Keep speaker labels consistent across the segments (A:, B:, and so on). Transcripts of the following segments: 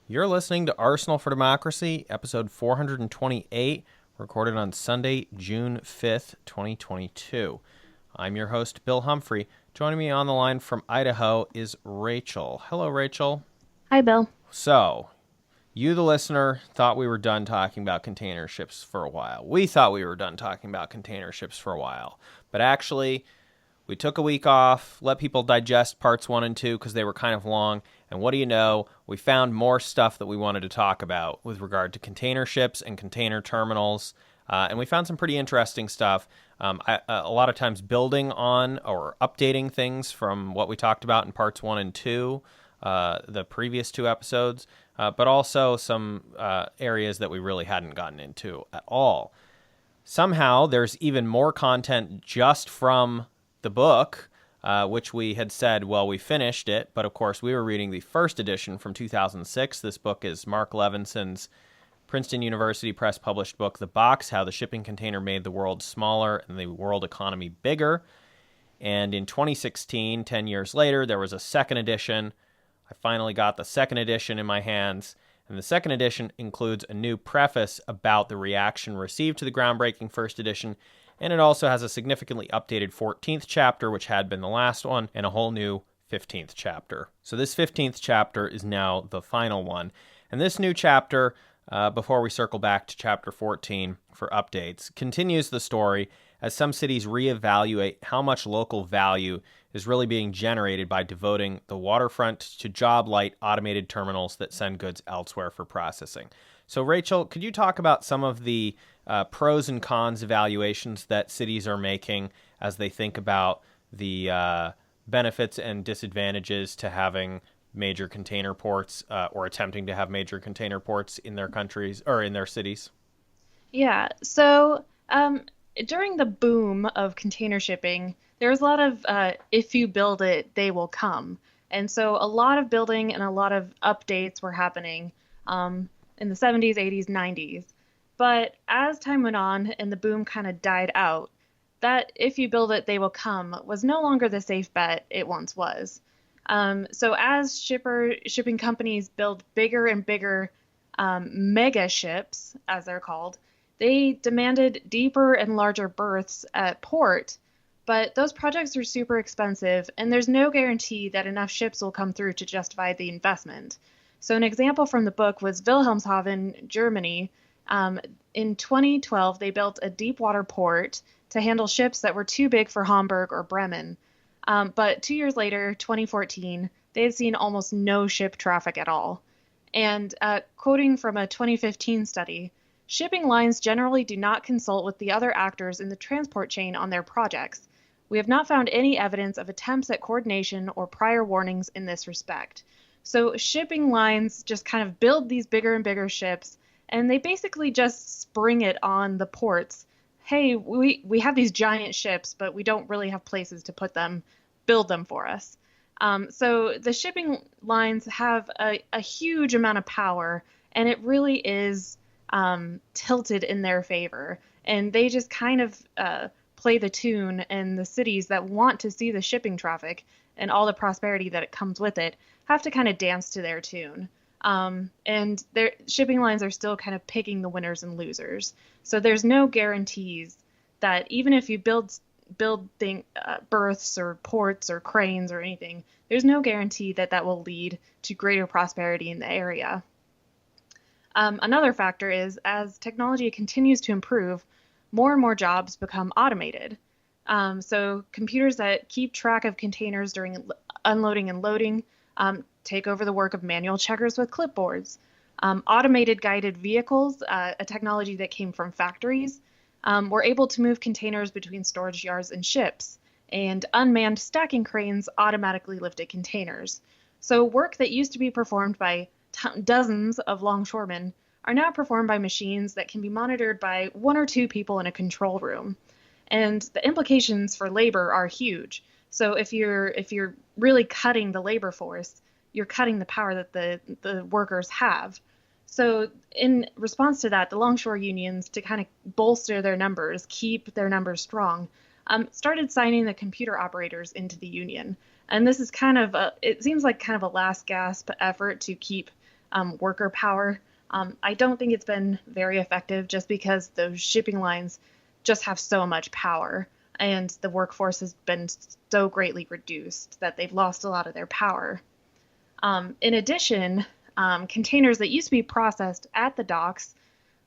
A: You're listening to Arsenal for Democracy, episode 428, recorded on Sunday, June 5th, 2022. I'm your host, Bill Humphrey. Joining me on the line from Idaho is Rachel. Hello, Rachel.
B: Hi, Bill.
A: So, you, the listener, thought we were done talking about container ships for a while. We thought we were done talking about container ships for a while. But actually, we took a week off, let people digest parts 1 and 2 because they were kind of long. And what do you know? We found more stuff that we wanted to talk about with regard to container ships and container terminals. And we found some pretty interesting stuff. A lot of times building on or updating things from what we talked about in parts 1 and 2, the previous 2 episodes, but also some areas that we really hadn't gotten into at all. Somehow, there's even more content just from the book, which we had said, well, we finished it, but of course we were reading the first edition from 2006. This book is Mark Levinson's Princeton University Press published book, The Box, How the Shipping Container Made the World Smaller and the World Economy Bigger. And in 2016, 10 years later, there was a second edition. I finally got the second edition in my hands. And the second edition includes a new preface about the reaction received to the groundbreaking first edition. And it also has a significantly updated 14th chapter, which had been the last one, and a whole new 15th chapter. So this 15th chapter is now the final one. And this new chapter, before we circle back to chapter 14 for updates, continues the story as some cities reevaluate how much local value is really being generated by devoting the waterfront to job-light automated terminals that send goods elsewhere for processing. So, Rachel, could you talk about some of the pros and cons evaluations that cities are making as they think about the benefits and disadvantages to having major container ports or attempting to have major container ports in their countries or in their cities?
B: Yeah, so during the boom of container shipping, there was a lot of if you build it, they will come. And so a lot of building and a lot of updates were happening in the 70s, 80s, 90s. But as time went on and the boom kind of died out, that if you build it, they will come was no longer the safe bet it once was. So as shipping companies build bigger and bigger mega ships, as they're called, they demanded deeper and larger berths at port, but those projects are super expensive, and there's no guarantee that enough ships will come through to justify the investment. So an example from the book was Wilhelmshaven, Germany. In 2012, they built a deep water port to handle ships that were too big for Hamburg or Bremen. But 2 years later, 2014, they had seen almost no ship traffic at all. And quoting from a 2015 study, shipping lines generally do not consult with the other actors in the transport chain on their projects. We have not found any evidence of attempts at coordination or prior warnings in this respect. So shipping lines just kind of build these bigger and bigger ships, and they basically just spring it on the ports. Hey, we have these giant ships, but we don't really have places to put them, build them for us. So the shipping lines have a huge amount of power, and it really is tilted in their favor. And they just kind of play the tune, and the cities that want to see the shipping traffic and all the prosperity that it comes with it have to kind of dance to their tune. And their shipping lines are still kind of picking the winners and losers. So there's no guarantees that even if you build berths or ports or cranes or anything, there's no guarantee that that will lead to greater prosperity in the area. Another factor is as technology continues to improve, more and more jobs become automated. So computers that keep track of containers during unloading and loading take over the work of manual checkers with clipboards. Automated guided vehicles, a technology that came from factories, were able to move containers between storage yards and ships, and unmanned stacking cranes automatically lifted containers. So work that used to be performed by dozens of longshoremen are now performed by machines that can be monitored by 1 or 2 people in a control room. And the implications for labor are huge. So if you're really cutting the labor force, you're cutting the power that the workers have. So in response to that, the longshore unions, to kind of bolster their numbers, keep their numbers strong, started signing the computer operators into the union. And this is kind of it seems like kind of a last gasp effort to keep worker power. I don't think it's been very effective just because those shipping lines just have so much power and the workforce has been so greatly reduced that they've lost a lot of their power. In addition, containers that used to be processed at the docks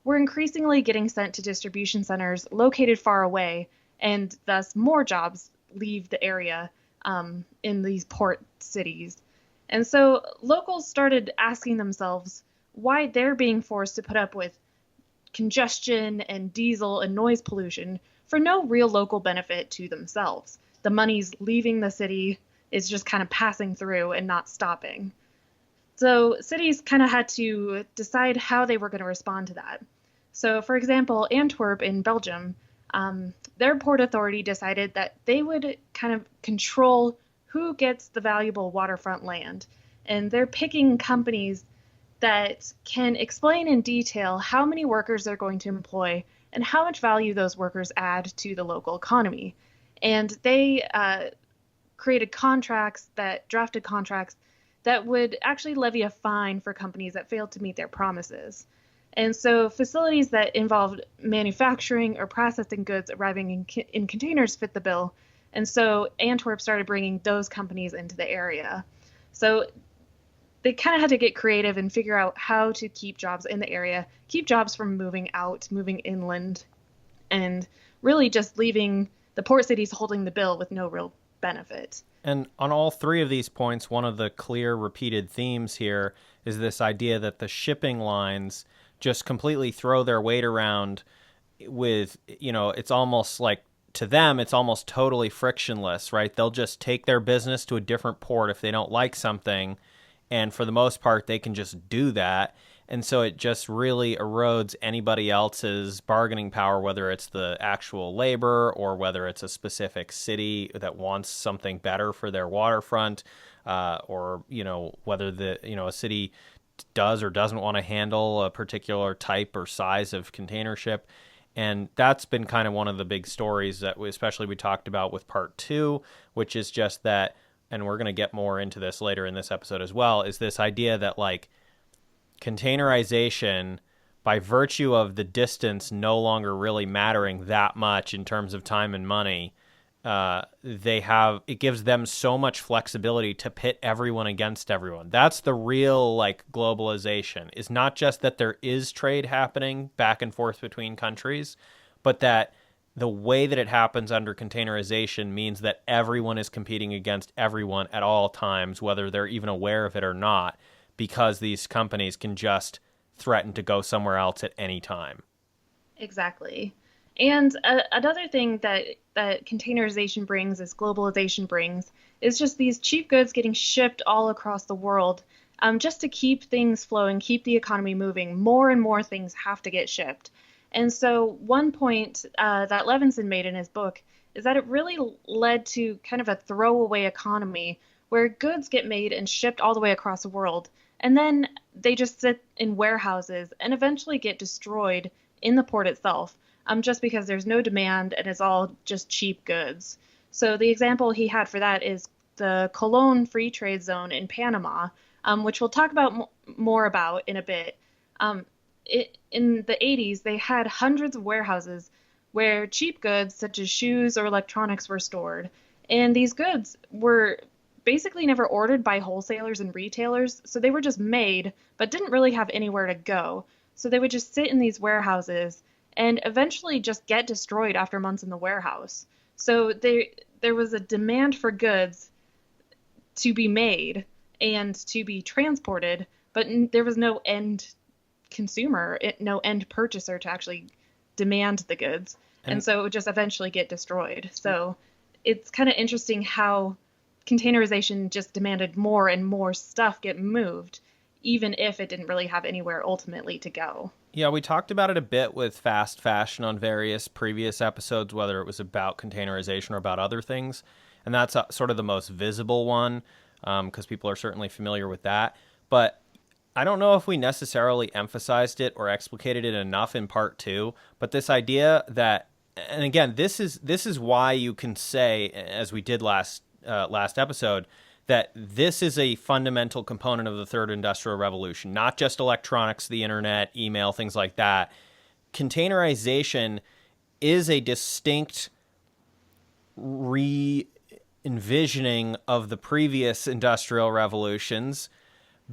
B: were increasingly getting sent to distribution centers located far away, and thus more jobs leave the area in these port cities. And so locals started asking themselves why they're being forced to put up with congestion and diesel and noise pollution for no real local benefit to themselves. The money's leaving the city, is just kind of passing through and not stopping. So cities kind of had to decide how they were going to respond to that. So, for example, Antwerp in Belgium, their port authority decided that they would kind of control who gets the valuable waterfront land. And they're picking companies that can explain in detail how many workers they're going to employ and how much value those workers add to the local economy. And they drafted contracts that would actually levy a fine for companies that failed to meet their promises. And so facilities that involved manufacturing or processing goods arriving in containers fit the bill. And so Antwerp started bringing those companies into the area. So they kind of had to get creative and figure out how to keep jobs in the area, keep jobs from moving out, moving inland, and really just leaving the port cities holding the bill with no real benefit.
A: And on all three of these points, one of the clear repeated themes here is this idea that the shipping lines just completely throw their weight around with, it's almost like, to them, it's almost totally frictionless, right? They'll just take their business to a different port if they don't like something. And for the most part, they can just do that. And so it just really erodes anybody else's bargaining power, whether it's the actual labor or whether it's a specific city that wants something better for their waterfront, or, whether a city does or doesn't want to handle a particular type or size of container ship. And that's been kind of one of the big stories that we talked about with part 2, which is just that, and we're going to get more into this later in this episode as well, is this idea that like containerization, by virtue of the distance no longer really mattering that much in terms of time and money, it gives them so much flexibility to pit everyone against everyone. That's the real like globalization, is not just that there is trade happening back and forth between countries, but that the way that it happens under containerization means that everyone is competing against everyone at all times, whether they're even aware of it or not, because these companies can just threaten to go somewhere else at any time.
B: Exactly. And another thing that containerization brings, is globalization brings, is just these cheap goods getting shipped all across the world, just to keep things flowing, keep the economy moving. More and more things have to get shipped. And so one point that Levinson made in his book is that it really led to kind of a throwaway economy where goods get made and shipped all the way across the world, and then they just sit in warehouses and eventually get destroyed in the port itself, just because there's no demand and it's all just cheap goods. So the example he had for that is the Colón Free Trade Zone in Panama, which we'll talk about more about in a bit. In the 80s, they had hundreds of warehouses where cheap goods such as shoes or electronics were stored. And these goods were basically never ordered by wholesalers and retailers, so they were just made, but didn't really have anywhere to go. So they would just sit in these warehouses and eventually just get destroyed after months in the warehouse. So there was a demand for goods to be made and to be transported, but there was no end consumer, no end purchaser to actually demand the goods. And so it would just eventually get destroyed. So it's kind of interesting how containerization just demanded more and more stuff get moved, even if it didn't really have anywhere ultimately to go.
A: Yeah, we talked about it a bit with fast fashion on various previous episodes, whether it was about containerization or about other things. And that's sort of the most visible one, because people are certainly familiar with that. But I don't know if we necessarily emphasized it or explicated it enough in part 2, but this idea that, and again, this is why you can say, as we did last episode, that this is a fundamental component of the third industrial revolution, not just electronics, the internet, email, things like that. Containerization is a distinct re-envisioning of the previous industrial revolutions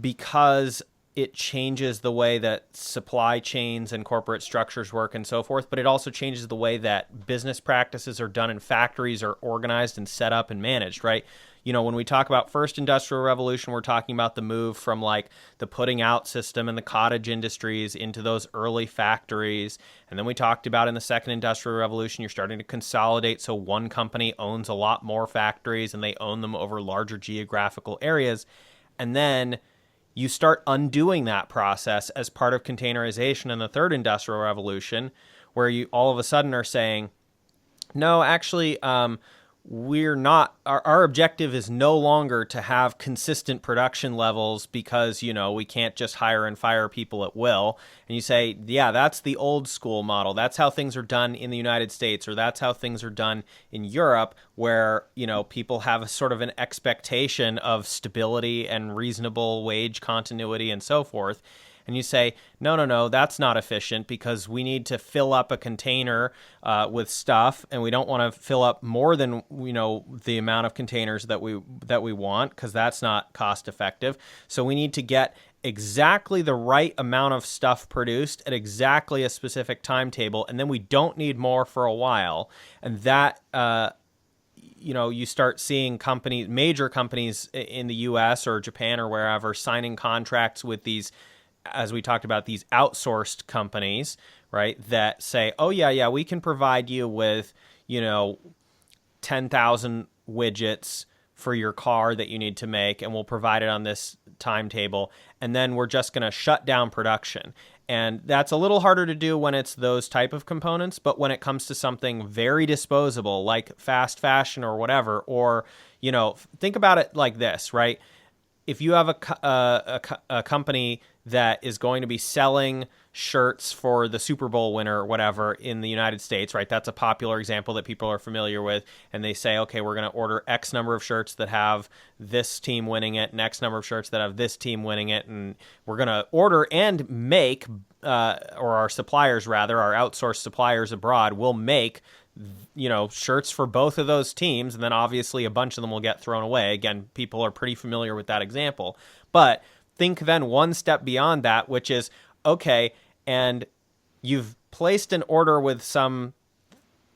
A: because it changes the way that supply chains and corporate structures work and so forth, but it also changes the way that business practices are done in factories, are organized and set up and managed, right? You know, when we talk about first industrial revolution, we're talking about the move from like the putting out system and the cottage industries into those early factories. And then we talked about in the second industrial revolution, you're starting to consolidate. So one company owns a lot more factories and they own them over larger geographical areas. And then you start undoing that process as part of containerization in the third industrial revolution, where you all of a sudden are saying, no, actually, we're not, our objective is no longer to have consistent production levels because, you know, we can't just hire and fire people at will. And you say, yeah, that's the old school model. That's how things are done in the United States, or that's how things are done in Europe, where, you know, people have a sort of an expectation of stability and reasonable wage continuity and so forth. And you say, no, that's not efficient because we need to fill up a container with stuff, and we don't want to fill up more than, you know, the amount of containers that we want, because that's not cost effective. So we need to get exactly the right amount of stuff produced at exactly a specific timetable, and then we don't need more for a while. And that you know, you start seeing companies, major companies in the US or Japan or wherever, signing contracts with these, as we talked about, these outsourced companies, right, that say, oh, yeah, we can provide you with, you know, 10,000 widgets for your car that you need to make, and we'll provide it on this timetable, and then we're just going to shut down production. And that's a little harder to do when it's those type of components, but when it comes to something very disposable, like fast fashion or whatever, or, you know, think about it like this, right? If you have a company that is going to be selling shirts for the Super Bowl winner or whatever in the United States, right? That's a popular example that people are familiar with. And they say, okay, we're going to order X number of shirts that have this team winning it, and X number of shirts that have this team winning it. And we're going to order and make, or our suppliers rather, our outsourced suppliers abroad will make, you know, shirts for both of those teams, and then obviously a bunch of them will get thrown away. Again, people are pretty familiar with that example. But think then one step beyond that, which is, okay, and you've placed an order with some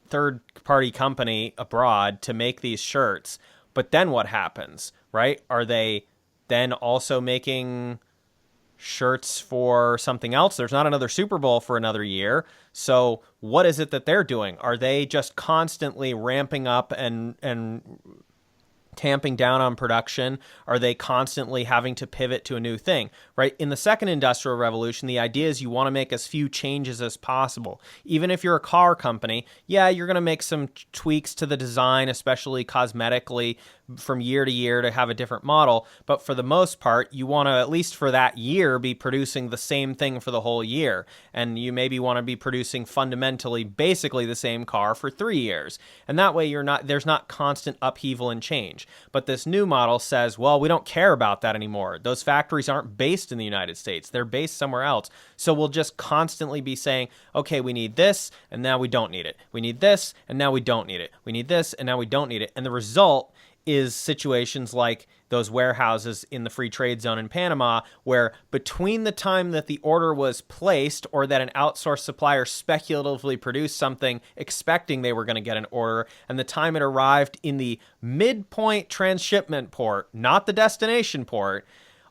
A: third-party company abroad to make these shirts, but then what happens, right? Are they then also making shirts for something else? There's not another Super Bowl for another year. So what is it that they're doing? Are they just constantly ramping up and tamping down on production? Are they constantly having to pivot to a new thing, right? In the second industrial revolution, the idea is you want to make as few changes as possible. Even if you're a car company, yeah, you're going to make some tweaks to the design, especially cosmetically, from year to year to have a different model. But for the most part, you want to, at least for that year, be producing the same thing for the whole year. And you maybe want to be producing fundamentally, basically the same car for 3 years. And that way there's not constant upheaval and change. But this new model says, well, we don't care about that anymore. Those factories aren't based in the United States. They're based somewhere else. So we'll just constantly be saying, okay, we need this, and now we don't need it. We need this, and now we don't need it. We need this, and now we don't need it. And the result is situations like those warehouses in the free trade zone in Panama, where between the time that the order was placed or that an outsourced supplier speculatively produced something expecting they were going to get an order, and the time it arrived in the midpoint transshipment port, not the destination port,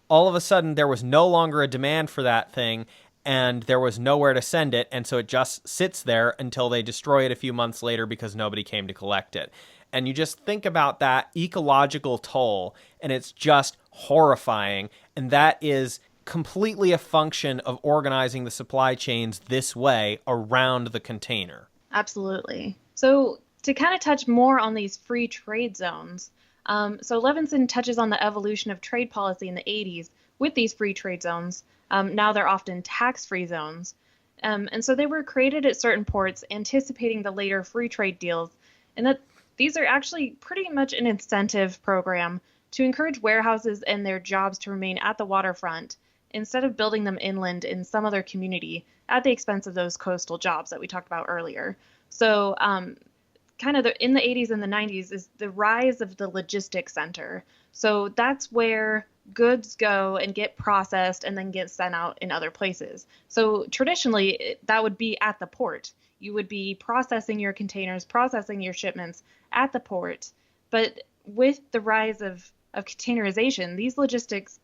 A: all of a sudden there was no longer a demand for that thing, and there was nowhere to send it, and so it just sits there until they destroy it a few months later because nobody came to collect it. And you just think about that ecological toll, and it's just horrifying. And that is completely a function of organizing the supply chains this way around the container.
B: Absolutely. So to kind of touch more on these free trade zones, so Levinson touches on the evolution of trade policy in the 80s with these free trade zones. Now they're often tax-free zones. And so they were created at certain ports anticipating the later free trade deals, and that these are actually pretty much an incentive program to encourage warehouses and their jobs to remain at the waterfront instead of building them inland in some other community at the expense of those coastal jobs that we talked about earlier. So, kind of in the 80s and the 90s is the rise of the logistics center. So that's where goods go and get processed and then get sent out in other places. So traditionally, that would be at the port. You would be processing your containers, processing your shipments at the port. But with the rise of containerization, these logistics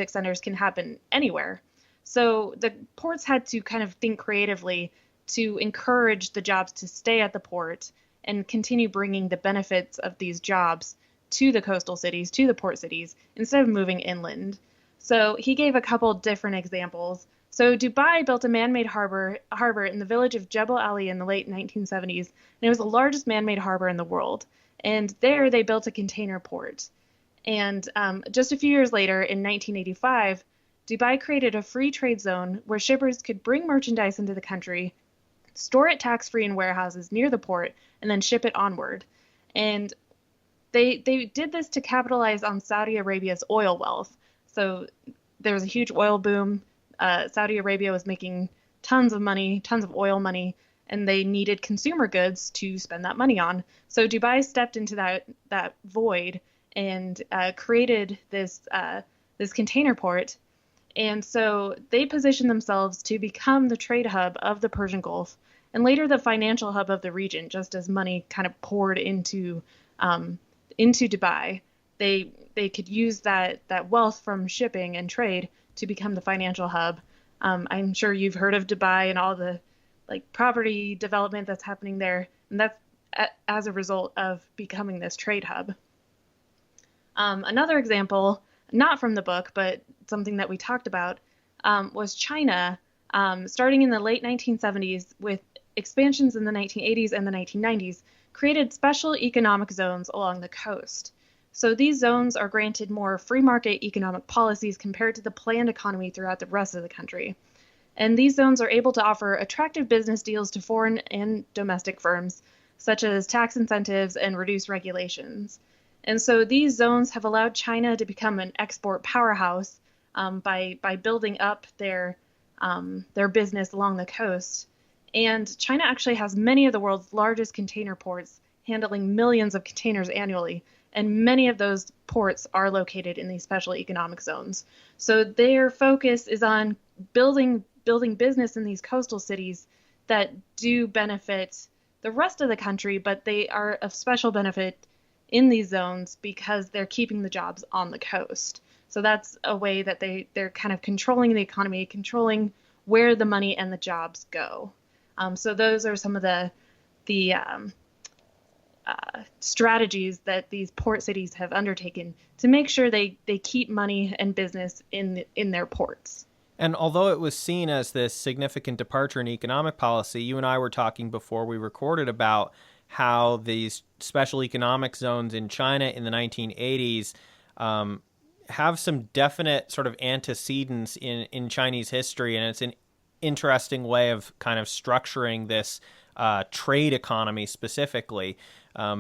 B: centers can happen anywhere. So the ports had to kind of think creatively to encourage the jobs to stay at the port and continue bringing the benefits of these jobs to the coastal cities, to the port cities, instead of moving inland. So he gave a couple different examples. So Dubai built a man-made harbor in the village of Jebel Ali in the late 1970s, and it was the largest man-made harbor in the world. And there they built a container port. And just a few years later, in 1985, Dubai created a free trade zone where shippers could bring merchandise into the country, store it tax-free in warehouses near the port, and then ship it onward. And they did this to capitalize on Saudi Arabia's oil wealth. So there was a huge oil boom. Saudi Arabia was making tons of money, tons of oil money, and they needed consumer goods to spend that money on. So Dubai stepped into that void and created this container port. And so they positioned themselves to become the trade hub of the Persian Gulf and later the financial hub of the region, just as money kind of poured into Dubai. They could use that wealth from shipping and trade to become the financial hub. I'm sure you've heard of Dubai and all the like property development that's happening there, and that's as a result of becoming this trade hub. Another example, not from the book, but something that we talked about, was China, starting in the late 1970s with expansions in the 1980s and the 1990s, created special economic zones along the coast. So these zones are granted more free market economic policies compared to the planned economy throughout the rest of the country. And these zones are able to offer attractive business deals to foreign and domestic firms, such as tax incentives and reduced regulations. And so these zones have allowed China to become an export powerhouse by building up their business along the coast. And China actually has many of the world's largest container ports, handling millions of containers annually. And many of those ports are located in these special economic zones. So their focus is on building business in these coastal cities that do benefit the rest of the country, but they are of special benefit in these zones because they're keeping the jobs on the coast. So that's a way that they're kind of controlling the economy, controlling where the money and the jobs go. So those are some of the strategies that these port cities have undertaken to make sure they keep money and business in their ports.
A: And although it was seen as this significant departure in economic policy, you and I were talking before we recorded about how these special economic zones in China in the 1980s have some definite sort of antecedents in Chinese history, and it's an interesting way of kind of structuring this trade economy specifically,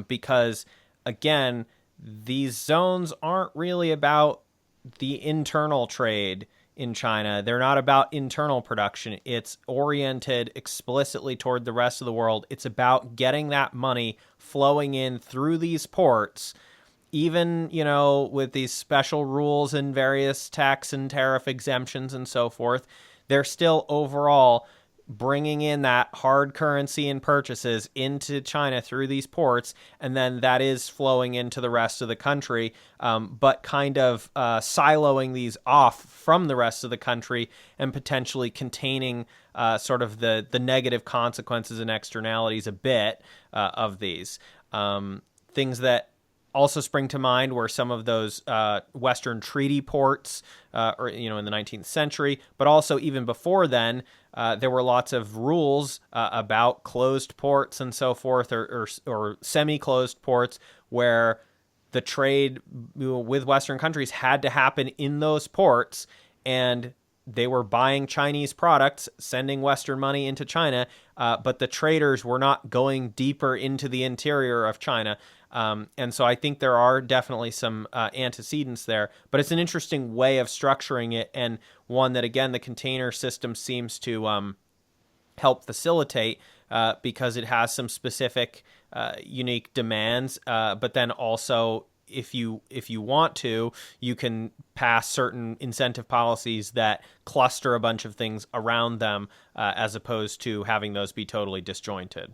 A: because, again, these zones aren't really about the internal trade in China. They're not about internal production. It's oriented explicitly toward the rest of the world. It's about getting that money flowing in through these ports, even, with these special rules and various tax and tariff exemptions and so forth. They're still overall bringing in that hard currency and purchases into China through these ports, and then that is flowing into the rest of the country, but kind of siloing these off from the rest of the country and potentially containing sort of the negative consequences and externalities a bit of these. Things that also spring to mind were some of those Western treaty ports, in the 19th century, but also even before then, there were lots of rules about closed ports and so forth, or semi-closed ports, where the trade with Western countries had to happen in those ports, and they were buying Chinese products, sending Western money into China, but the traders were not going deeper into the interior of China. And so I think there are definitely some antecedents there, but it's an interesting way of structuring it, and one that, again, the container system seems to help facilitate because it has some specific unique demands, but then also if you want to, you can pass certain incentive policies that cluster a bunch of things around them, as opposed to having those be totally disjointed.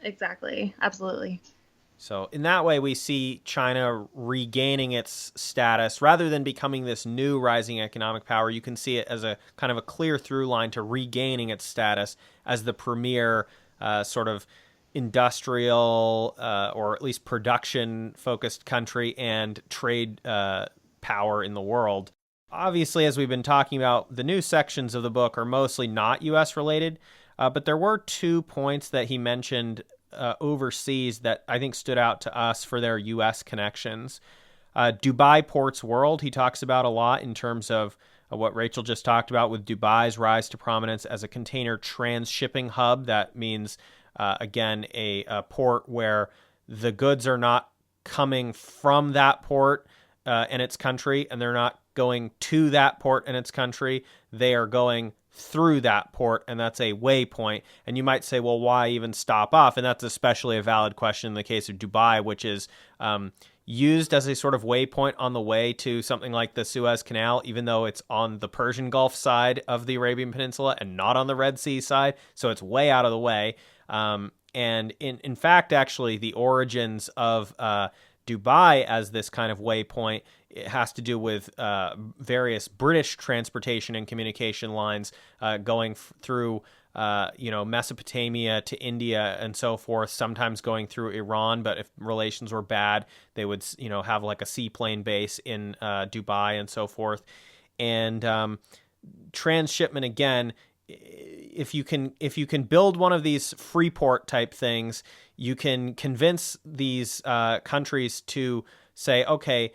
B: Exactly. Absolutely.
A: So in that way, we see China regaining its status rather than becoming this new rising economic power. You can see it as a kind of a clear through line to regaining its status as the premier sort of industrial or at least production focused country and trade power in the world. Obviously, as we've been talking about, the new sections of the book are mostly not U.S. related, but there were 2 points that he mentioned overseas that I think stood out to us for their U.S. connections. Dubai Ports World, he talks about a lot in terms of what Rachel just talked about with Dubai's rise to prominence as a container transshipping hub. That means, again, a port where the goods are not coming from that port and its country, and they're not going to that port and its country. They are going through that port, and that's a waypoint. And you might say, well, why even stop off? And that's especially a valid question in the case of Dubai, which is used as a sort of waypoint on the way to something like the Suez Canal, even though it's on the Persian Gulf side of the Arabian Peninsula and not on the Red Sea side. So it's way out of the way. And in fact, actually, the origins of Dubai as this kind of waypoint, it has to do with various British transportation and communication lines going through Mesopotamia to India and so forth, sometimes going through Iran. But if relations were bad, they would have like a seaplane base in Dubai and so forth. And transshipment, again, if you can build one of these freeport type things, you can convince these countries to say, okay,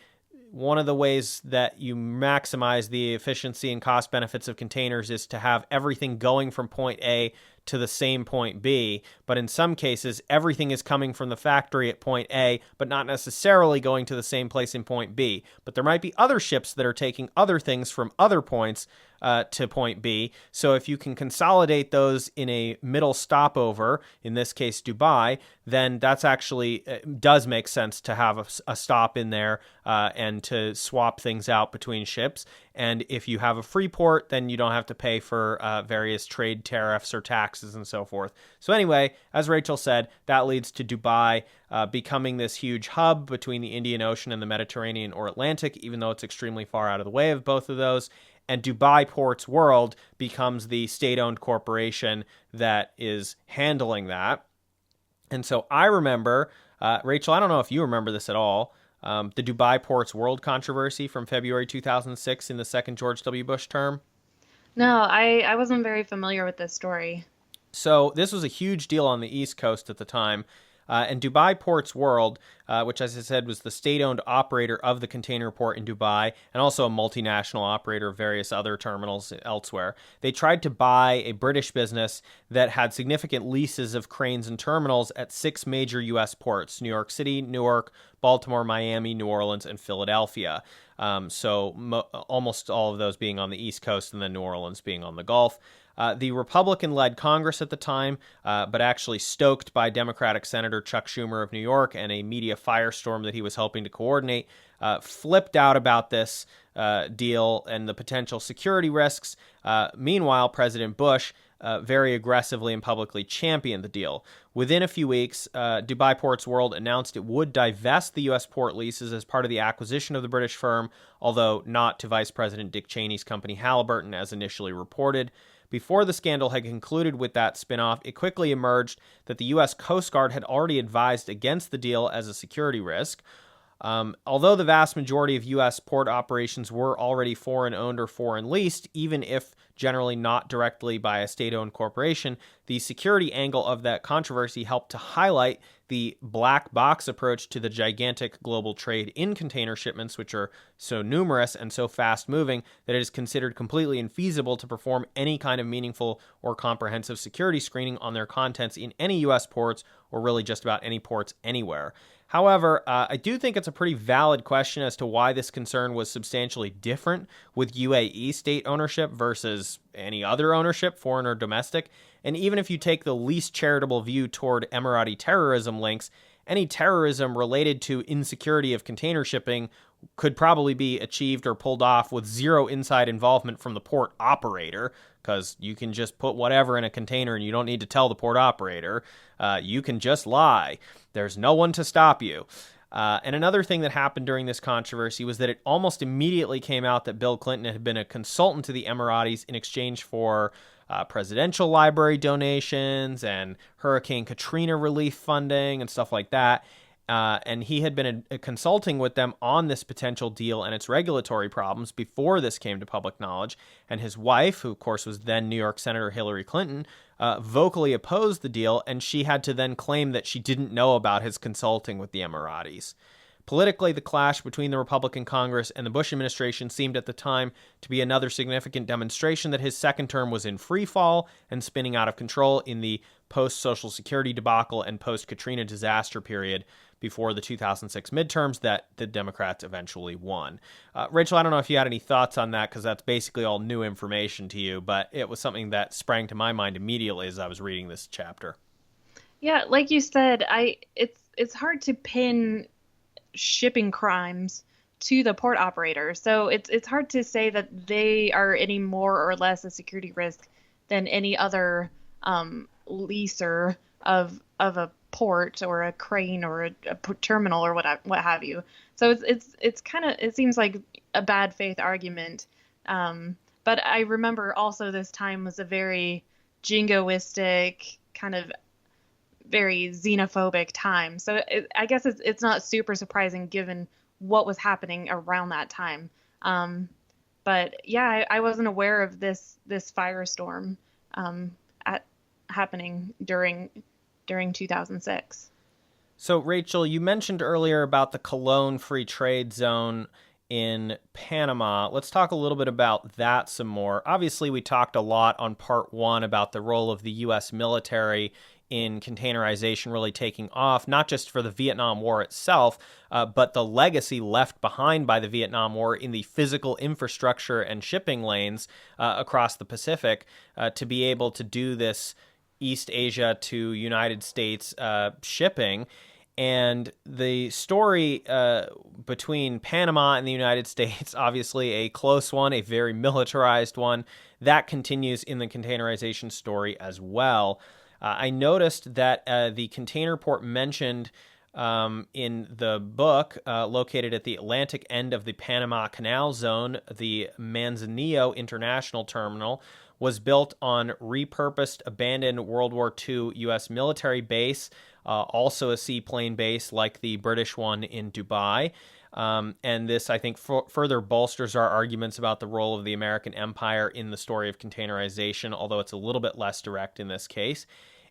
A: one of the ways that you maximize the efficiency and cost benefits of containers is to have everything going from point A to the same point B. But in some cases, everything is coming from the factory at point A, but not necessarily going to the same place in point B. But there might be other ships that are taking other things from other points to point B. So if you can consolidate those in a middle stopover, in this case Dubai, then that's actually does make sense to have a stop in there and to swap things out between ships. And if you have a free port, then you don't have to pay for various trade tariffs or taxes and so forth. So anyway, as Rachel said, that leads to Dubai becoming this huge hub between the Indian Ocean and the Mediterranean or Atlantic, even though it's extremely far out of the way of both of those. And Dubai Ports World becomes the state-owned corporation that is handling that. And so I remember, Rachel, I don't know if you remember this at all, the Dubai Ports World controversy from February 2006 in the second George W. Bush term.
B: No, I wasn't very familiar with this story.
A: So this was a huge deal on the East Coast at the time. And Dubai Ports World, which, as I said, was the state-owned operator of the container port in Dubai and also a multinational operator of various other terminals elsewhere, they tried to buy a British business that had significant leases of cranes and terminals at 6 major U.S. ports: New York City, Newark, Baltimore, Miami, New Orleans, and Philadelphia. Almost all of those being on the East Coast and then New Orleans being on the Gulf. The Republican-led Congress at the time, but actually stoked by Democratic Senator Chuck Schumer of New York and a media firestorm that he was helping to coordinate, flipped out about this deal and the potential security risks. Meanwhile, President Bush very aggressively and publicly championed the deal. Within a few weeks, Dubai Ports World announced it would divest the U.S. port leases as part of the acquisition of the British firm, although not to Vice President Dick Cheney's company Halliburton as initially reported. Before the scandal had concluded with that spinoff, it quickly emerged that the U.S. Coast Guard had already advised against the deal as a security risk. Although the vast majority of U.S. port operations were already foreign-owned or foreign-leased, even if generally not directly by a state-owned corporation, the security angle of that controversy helped to highlight the black box approach to the gigantic global trade in container shipments, which are so numerous and so fast-moving that it is considered completely infeasible to perform any kind of meaningful or comprehensive security screening on their contents in any U.S. ports or really just about any ports anywhere. However, I do think it's a pretty valid question as to why this concern was substantially different with UAE state ownership versus any other ownership, foreign or domestic. And even if you take the least charitable view toward Emirati terrorism links, any terrorism related to insecurity of container shipping could probably be achieved or pulled off with zero inside involvement from the port operator, because you can just put whatever in a container and you don't need to tell the port operator. You can just lie. There's no one to stop you. And another thing that happened during this controversy was that it almost immediately came out that Bill Clinton had been a consultant to the Emiratis in exchange for presidential library donations and Hurricane Katrina relief funding and stuff like that. And he had been consulting with them on this potential deal and its regulatory problems before this came to public knowledge. And his wife, who of course was then New York Senator Hillary Clinton, vocally opposed the deal, and she had to then claim that she didn't know about his consulting with the Emiratis. Politically, the clash between the Republican Congress and the Bush administration seemed at the time to be another significant demonstration that his second term was in free fall and spinning out of control in the post-Social Security debacle and post-Katrina disaster period before the 2006 midterms that the Democrats eventually won. Rachel, I don't know if you had any thoughts on that, because that's basically all new information to you, but it was something that sprang to my mind immediately as I was reading this chapter.
B: Yeah, like you said, it's hard to pin shipping crimes to the port operator. So it's hard to say that they are any more or less a security risk than any other leaser of a port or a crane or a terminal or what have you. So it's kind of, it seems like a bad faith argument. But I remember also this time was a very jingoistic, kind of very xenophobic time. So I guess it's not super surprising given what was happening around that time. But yeah, I wasn't aware of this firestorm happening during 2006.
A: So, Rachel, you mentioned earlier about the Cologne Free Trade Zone in Panama. Let's talk a little bit about that some more. Obviously, we talked a lot on part one about the role of the U.S. military in containerization really taking off, not just for the Vietnam War itself, but the legacy left behind by the Vietnam War in the physical infrastructure and shipping lanes across the Pacific to be able to do this East Asia to United States shipping. And the story between Panama and the United States, obviously a close one, a very militarized one, that continues in the containerization story as well. I noticed that the container port mentioned in the book, located at the Atlantic end of the Panama Canal Zone, the Manzanillo International Terminal, was built on repurposed, abandoned World War II U.S. military base, also a seaplane base like the British one in Dubai. And this, I think, further bolsters our arguments about the role of the American empire in the story of containerization, although it's a little bit less direct in this case.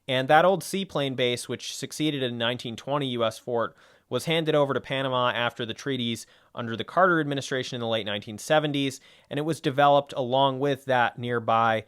A: And that old seaplane base, which succeeded in 1920 U.S. fort, was handed over to Panama after the treaties under the Carter administration in the late 1970s, and it was developed along with that nearby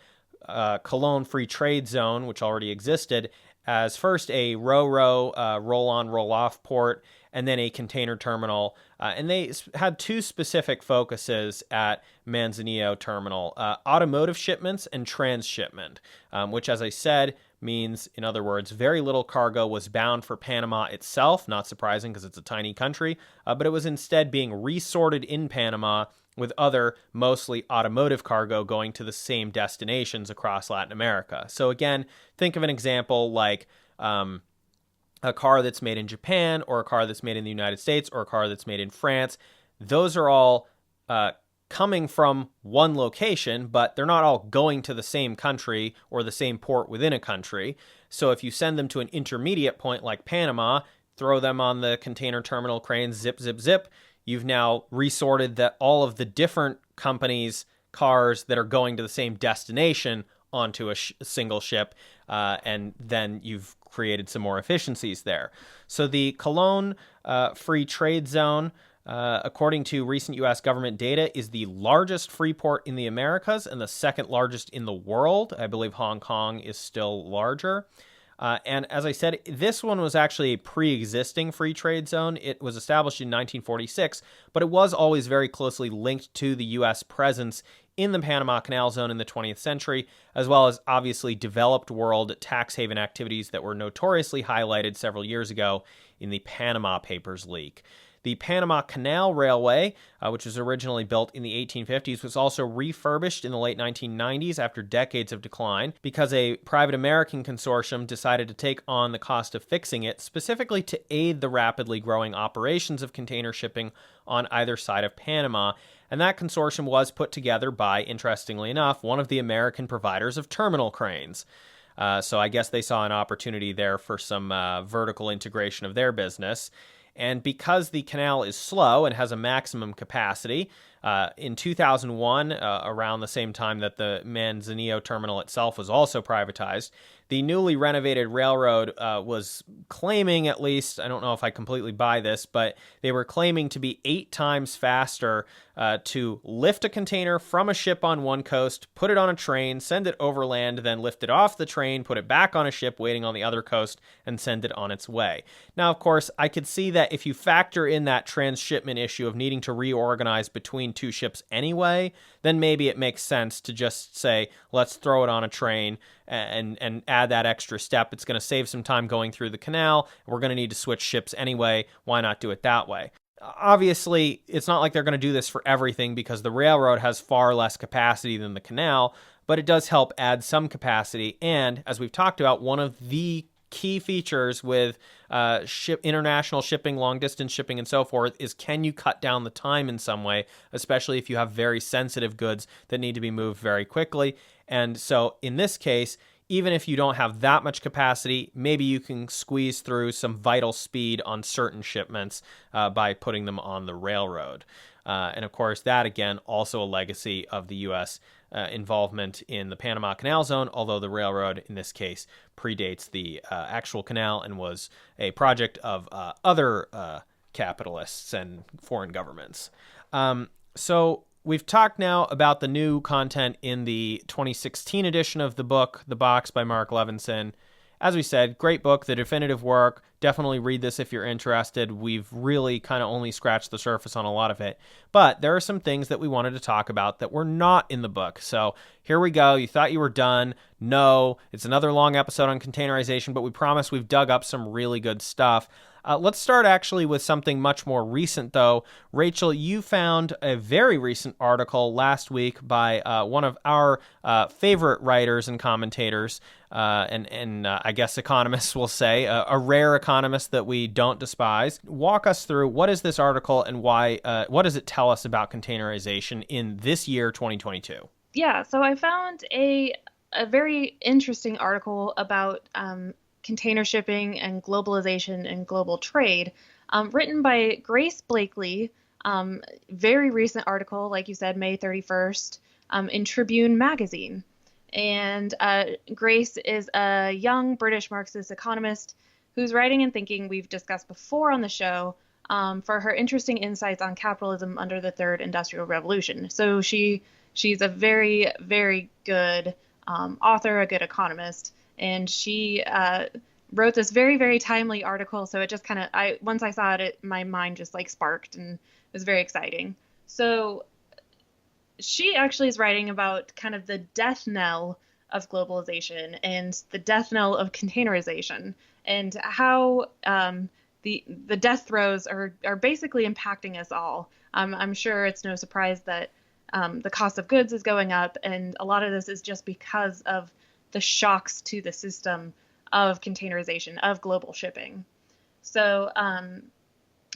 A: Cologne Free Trade Zone, which already existed, as first a roll-on, roll-off port, and then a container terminal. And they had two specific focuses at Manzanillo Terminal, automotive shipments and transshipment, which, as I said, means, in other words, very little cargo was bound for Panama itself, not surprising because it's a tiny country, but it was instead being resorted in Panama with other, mostly automotive cargo going to the same destinations across Latin America. So again, think of an example like a car that's made in Japan, or a car that's made in the United States, or a car that's made in France. Those are all coming from one location, but they're not all going to the same country or the same port within a country. So if you send them to an intermediate point like Panama, throw them on the container terminal crane, zip, zip, zip, you've now resorted that all of the different companies' cars that are going to the same destination onto a single ship, and then you've created some more efficiencies there. So the Cologne Free Trade Zone, according to recent U.S. government data, is the largest free port in the Americas and the second largest in the world. I believe Hong Kong is still larger. And as I said, this one was actually a pre-existing free trade zone. It was established in 1946, but it was always very closely linked to the U.S. presence in the Panama Canal Zone in the 20th century, as well as obviously developed world tax haven activities that were notoriously highlighted several years ago in the Panama Papers leak. The Panama Canal Railway, which was originally built in the 1850s, was also refurbished in the late 1990s after decades of decline because a private American consortium decided to take on the cost of fixing it, specifically to aid the rapidly growing operations of container shipping on either side of Panama. And that consortium was put together by, interestingly enough, one of the American providers of terminal cranes. So I guess they saw an opportunity there for some vertical integration of their business. And because the canal is slow and has a maximum capacity, in 2001, around the same time that the Manzanillo terminal itself was also privatized, the newly renovated railroad was claiming, at least, I don't know if I completely buy this, but they were claiming to be 8 times faster to lift a container from a ship on one coast, put it on a train, send it overland, then lift it off the train, put it back on a ship waiting on the other coast, and send it on its way. Now, of course, I could see that if you factor in that transshipment issue of needing to reorganize between two ships anyway, then maybe it makes sense to just say, let's throw it on a train and add that extra step. It's going to save some time going through the canal. We're going to need to switch ships anyway. Why not do it that way? Obviously, it's not like they're going to do this for everything because the railroad has far less capacity than the canal, but it does help add some capacity. And as we've talked about, one of the key features with international shipping, long distance shipping, and so forth is, can you cut down the time in some way, especially if you have very sensitive goods that need to be moved very quickly. And so in this case, even if you don't have that much capacity, maybe you can squeeze through some vital speed on certain shipments by putting them on the railroad. And of course, that again, also a legacy of the U.S. Involvement in the Panama Canal Zone, although the railroad in this case predates the actual canal and was a project of other capitalists and foreign governments. So we've talked now about the new content in the 2016 edition of the book, The Box by Mark Levinson. As we said, great book, the definitive work. Definitely read this if you're interested. We've really kind of only scratched the surface on a lot of it. But there are some things that we wanted to talk about that were not in the book. So here we go. You thought you were done. No, it's another long episode on containerization, but we promise we've dug up some really good stuff. Let's start actually with something much more recent, though. Rachel, you found a very recent article last week by one of our favorite writers and commentators, and I guess economists will say, a rare economist that we don't despise. Walk us through, what is this article and why? What does it tell us about containerization in this year, 2022?
B: Yeah, so I found a very interesting article about container shipping and globalization and global trade, written by Grace Blakely. Very recent article, like you said, May 31st, in Tribune magazine. And Grace is a young British Marxist economist whose writing and thinking we've discussed before on the show, for her interesting insights on capitalism under the Third Industrial Revolution. So she's a very, very good author, a good economist. And she wrote this very, very timely article. So it just kind of, once I saw it, my mind just like sparked and it was very exciting. So she actually is writing about kind of the death knell of globalization and the death knell of containerization and how the death throes are basically impacting us all. I'm sure it's no surprise that the cost of goods is going up, and a lot of this is just because of the shocks to the system of containerization, of global shipping. So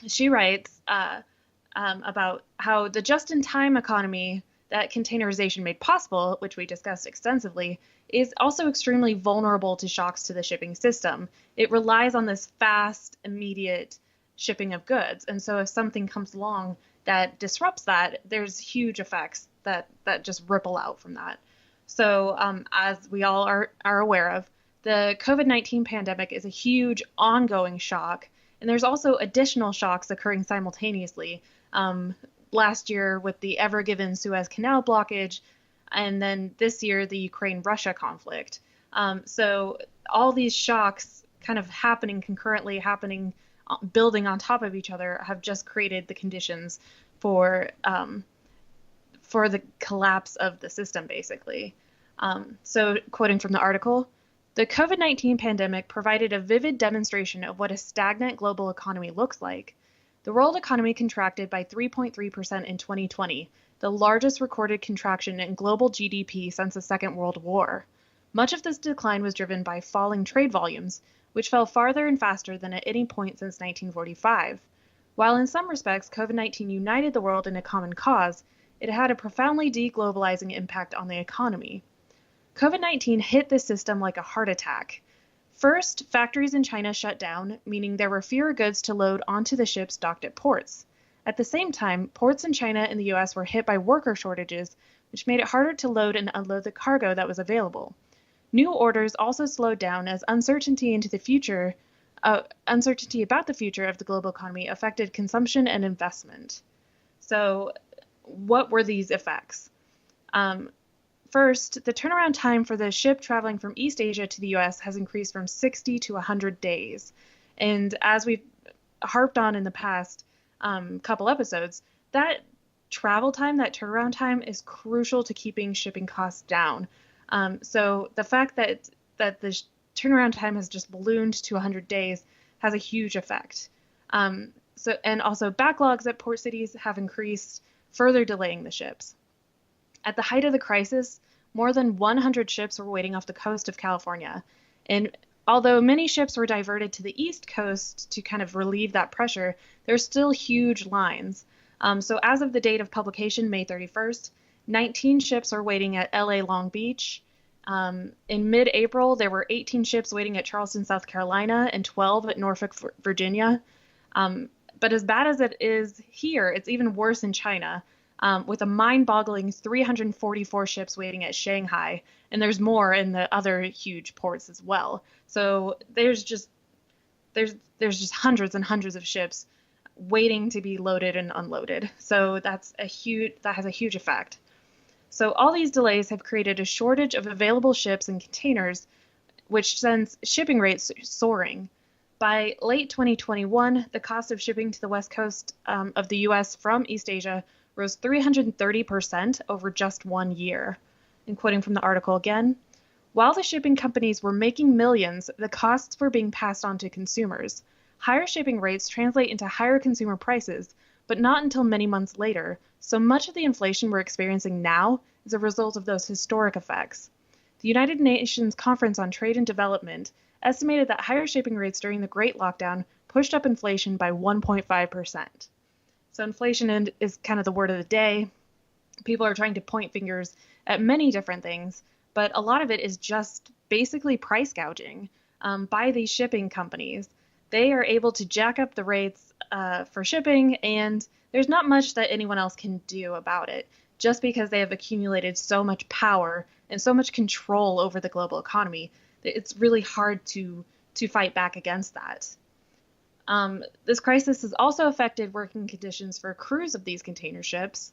B: she writes about how the just-in-time economy that containerization made possible, which we discussed extensively, is also extremely vulnerable to shocks to the shipping system. It relies on this fast, immediate shipping of goods. And so if something comes along that disrupts that, there's huge effects that just ripple out from that. So as we all are aware of, the COVID-19 pandemic is a huge ongoing shock. And there's also additional shocks occurring simultaneously. Last year with the Ever Given Suez Canal blockage, and then this year the Ukraine-Russia conflict. So all these shocks kind of happening concurrently, building on top of each other, have just created the conditions for for the collapse of the system, basically. So, quoting from the article, the COVID-19 pandemic provided a vivid demonstration of what a stagnant global economy looks like. The world economy contracted by 3.3% in 2020, the largest recorded contraction in global GDP since the Second World War. Much of this decline was driven by falling trade volumes, which fell farther and faster than at any point since 1945. While in some respects COVID-19 united the world in a common cause, it had a profoundly deglobalizing impact on the economy. COVID-19 hit the system like a heart attack. First, factories in China shut down, meaning there were fewer goods to load onto the ships docked at ports. At the same time, ports in China and the US were hit by worker shortages, which made it harder to load and unload the cargo that was available. New orders also slowed down as uncertainty about the future of the global economy affected consumption and investment. So, what were these effects? First, the turnaround time for the ship traveling from East Asia to the US has increased from 60 to 100 days. And as we've harped on in the past couple episodes, that travel time, that turnaround time, is crucial to keeping shipping costs down. So the fact that the turnaround time has just ballooned to 100 days has a huge effect. And also backlogs at port cities have increased, further delaying the ships. At the height of the crisis, more than 100 ships were waiting off the coast of California. And although many ships were diverted to the East Coast to kind of relieve that pressure, there's still huge lines. So as of the date of publication, May 31st, 19 ships are waiting at LA Long Beach. In mid-April, there were 18 ships waiting at Charleston, South Carolina, and 12 at Norfolk, Virginia. But as bad as it is here, it's even worse in China, with a mind-boggling 344 ships waiting at Shanghai, and there's more in the other huge ports as well. So there's just hundreds and hundreds of ships waiting to be loaded and unloaded. So that has a huge effect. So all these delays have created a shortage of available ships and containers, which sends shipping rates soaring. By late 2021, the cost of shipping to the west coast of the US from East Asia rose 330% over just 1 year. And quoting from the article again, while the shipping companies were making millions, the costs were being passed on to consumers. Higher shipping rates translate into higher consumer prices, but not until many months later, so much of the inflation we're experiencing now is a result of those historic effects. The United Nations Conference on Trade and Development estimated that higher shipping rates during the Great Lockdown pushed up inflation by 1.5%. So inflation is kind of the word of the day. People are trying to point fingers at many different things, but a lot of it is just basically price gouging by these shipping companies. They are able to jack up the rates for shipping, and there's not much that anyone else can do about it, just because they have accumulated so much power and so much control over the global economy. It's really hard to fight back against that. This crisis has also affected working conditions for crews of these container ships.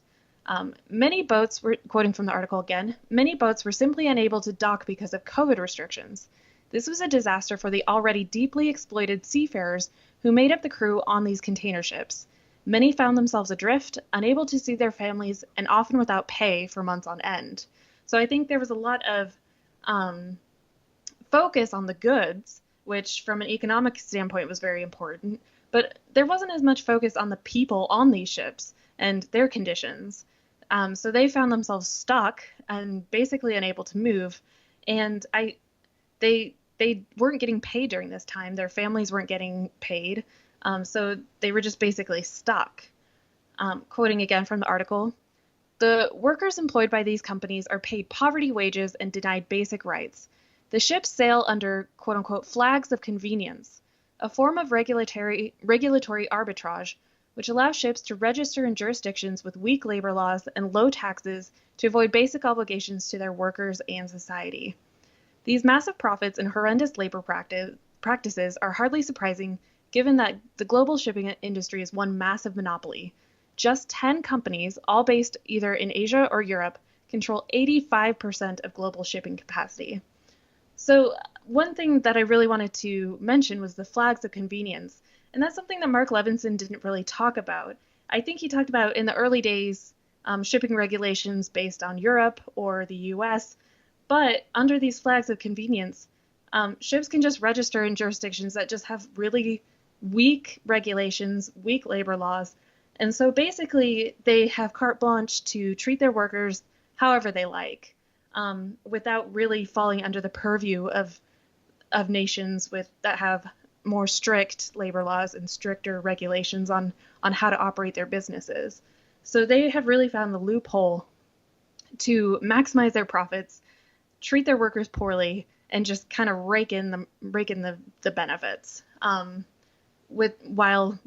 B: Many boats were, quoting from the article again, many boats were simply unable to dock because of COVID restrictions. This was a disaster for the already deeply exploited seafarers who made up the crew on these container ships. Many found themselves adrift, unable to see their families, and often without pay for months on end. So I think there was a lot of focus on the goods, which from an economic standpoint was very important, but there wasn't as much focus on the people on these ships and their conditions. So they found themselves stuck and basically unable to move, and they weren't getting paid during this time. Their families weren't getting paid, so they were just basically stuck. Quoting again from the article, the workers employed by these companies are paid poverty wages and denied basic rights. The ships sail under quote-unquote flags of convenience, a form of regulatory arbitrage which allows ships to register in jurisdictions with weak labor laws and low taxes to avoid basic obligations to their workers and society. These massive profits and horrendous labor practices are hardly surprising given that the global shipping industry is one massive monopoly. Just 10 companies, all based either in Asia or Europe, control 85% of global shipping capacity. So, one thing that I really wanted to mention was the flags of convenience. And that's something that Mark Levinson didn't really talk about. I think he talked about in the early days shipping regulations based on Europe or the US. But under these flags of convenience, ships can just register in jurisdictions that just have really weak regulations, weak labor laws. And so basically, they have carte blanche to treat their workers however they like, without really falling under the purview of nations with that have more strict labor laws and stricter regulations on how to operate their businesses. So they have really found the loophole to maximize their profits, treat their workers poorly, and just kind of rake in the benefits, with while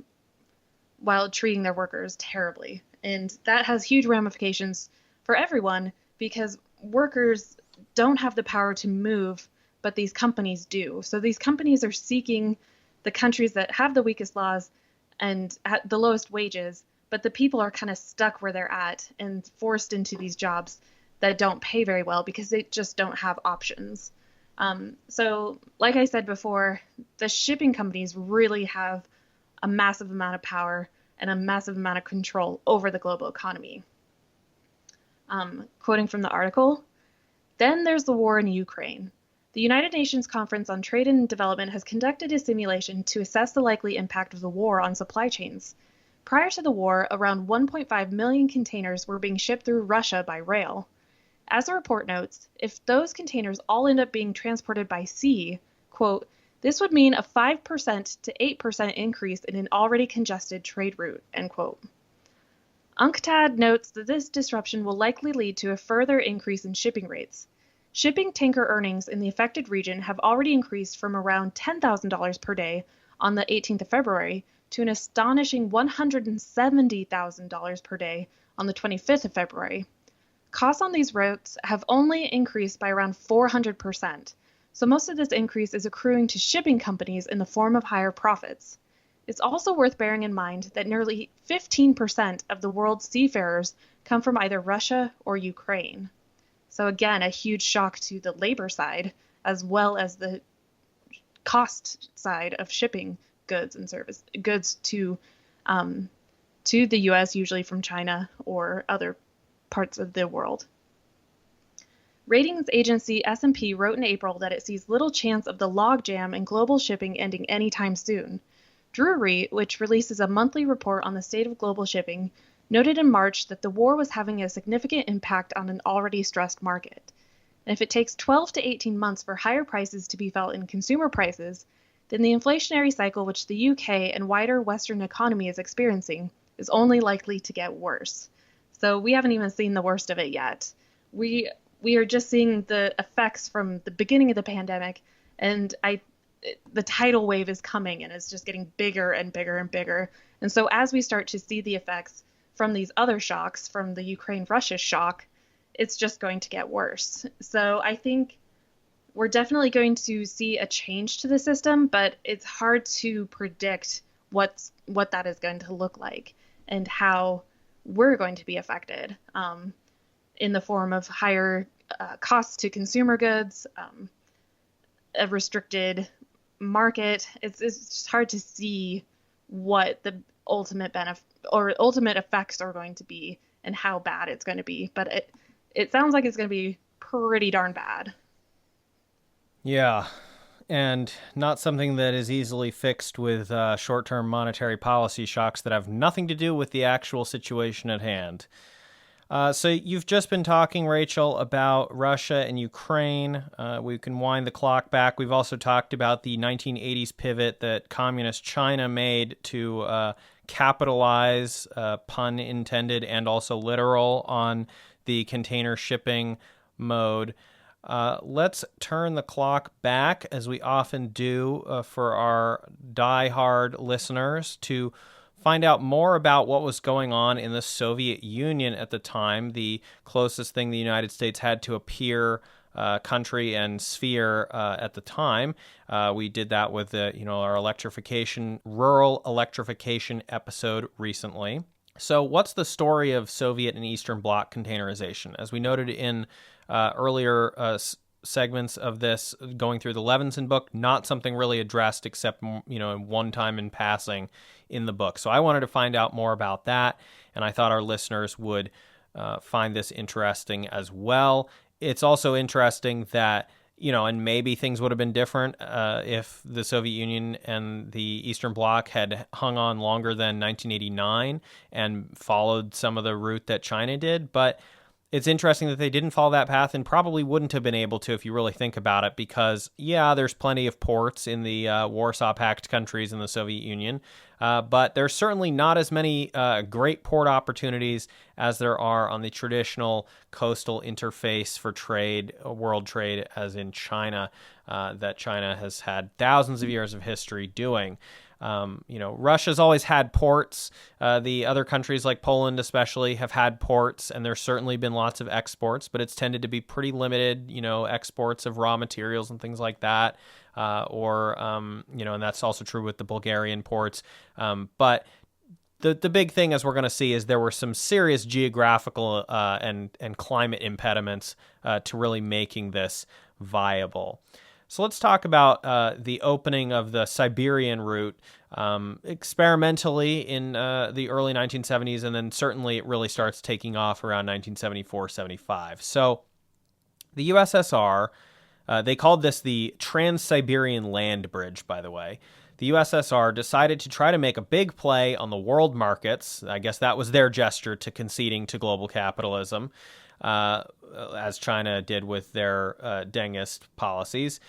B: treating their workers terribly. And that has huge ramifications for everyone because workers don't have the power to move, but these companies do. So these companies are seeking the countries that have the weakest laws and at the lowest wages, but the people are kind of stuck where they're at and forced into these jobs that don't pay very well because they just don't have options. So, like I said before, the shipping companies really have a massive amount of power and a massive amount of control over the global economy. Quoting from the article, then there's the war in Ukraine. The United Nations Conference on Trade and Development has conducted a simulation to assess the likely impact of the war on supply chains. Prior to the war, around 1.5 million containers were being shipped through Russia by rail. As the report notes, if those containers all end up being transported by sea, quote, this would mean a 5% to 8% increase in an already congested trade route, end quote. UNCTAD notes that this disruption will likely lead to a further increase in shipping rates. Shipping tanker earnings in the affected region have already increased from around $10,000 per day on the 18th of February to an astonishing $170,000 per day on the 25th of February. Costs on these routes have only increased by around 400%, so most of this increase is accruing to shipping companies in the form of higher profits. It's also worth bearing in mind that nearly 15% of the world's seafarers come from either Russia or Ukraine. So again, a huge shock to the labor side as well as the cost side of shipping goods and goods to the US, usually from China or other parts of the world. Ratings agency S&P wrote in April that it sees little chance of the logjam in global shipping ending anytime soon. Drewry, which releases a monthly report on the state of global shipping, noted in March that the war was having a significant impact on an already stressed market. And if it takes 12 to 18 months for higher prices to be felt in consumer prices, then the inflationary cycle which the UK and wider Western economy is experiencing is only likely to get worse. So we haven't even seen the worst of it yet. We are just seeing the effects from the beginning of the pandemic, and the tidal wave is coming and it's just getting bigger and bigger and bigger. And so as we start to see the effects from these other shocks, from the Ukraine-Russia shock, it's just going to get worse. So I think we're definitely going to see a change to the system, but it's hard to predict what that is going to look like and how we're going to be affected, in the form of higher costs to consumer goods, a restricted market. It's just hard to see what the ultimate benefit or ultimate effects are going to be and how bad it's going to be. But it sounds like it's going to be pretty darn bad.
A: Yeah, and not something that is easily fixed with short-term monetary policy shocks that have nothing to do with the actual situation at hand. So you've just been talking, Rachel, about Russia and Ukraine. We can wind the clock back. We've also talked about the 1980s pivot that communist China made to capitalize, pun intended and also literal, on the container shipping mode. Let's turn the clock back, as we often do for our die-hard listeners, to find out more about what was going on in the Soviet Union at the time, the closest thing the United States had to a peer country and sphere at the time. We did that with our rural electrification episode recently. So what's the story of Soviet and Eastern Bloc containerization? As we noted in earlier segments of this going through the Levinson book, not something really addressed except, one time in passing in the book. So I wanted to find out more about that, and I thought our listeners would find this interesting as well. It's also interesting that, and maybe things would have been different if the Soviet Union and the Eastern Bloc had hung on longer than 1989 and followed some of the route that China did. But it's interesting that they didn't follow that path and probably wouldn't have been able to if you really think about it, because, there's plenty of ports in the Warsaw Pact countries in the Soviet Union, but there's certainly not as many great port opportunities as there are on the traditional coastal interface for trade, world trade, as in China, that China has had thousands of years of history doing. Russia's always had ports. The other countries like Poland especially have had ports, and there's certainly been lots of exports, but it's tended to be pretty limited, exports of raw materials and things like that. And that's also true with the Bulgarian ports. But the big thing, as we're going to see, is there were some serious geographical and climate impediments to really making this viable. So let's talk about the opening of the Siberian route experimentally in the early 1970s, and then certainly it really starts taking off around 1974-75. So the USSR, they called this the Trans-Siberian Land Bridge, by the way. The USSR decided to try to make a big play on the world markets. I guess that was their gesture to conceding to global capitalism, as China did with their Dengist policies.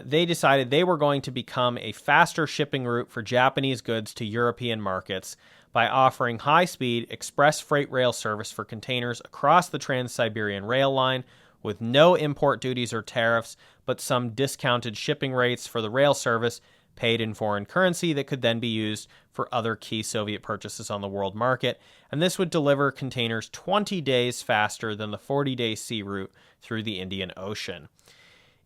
A: They decided they were going to become a faster shipping route for Japanese goods to European markets by offering high-speed express freight rail service for containers across the Trans-Siberian Rail Line with no import duties or tariffs, but some discounted shipping rates for the rail service paid in foreign currency that could then be used for other key Soviet purchases on the world market. And this would deliver containers 20 days faster than the 40-day sea route through the Indian Ocean.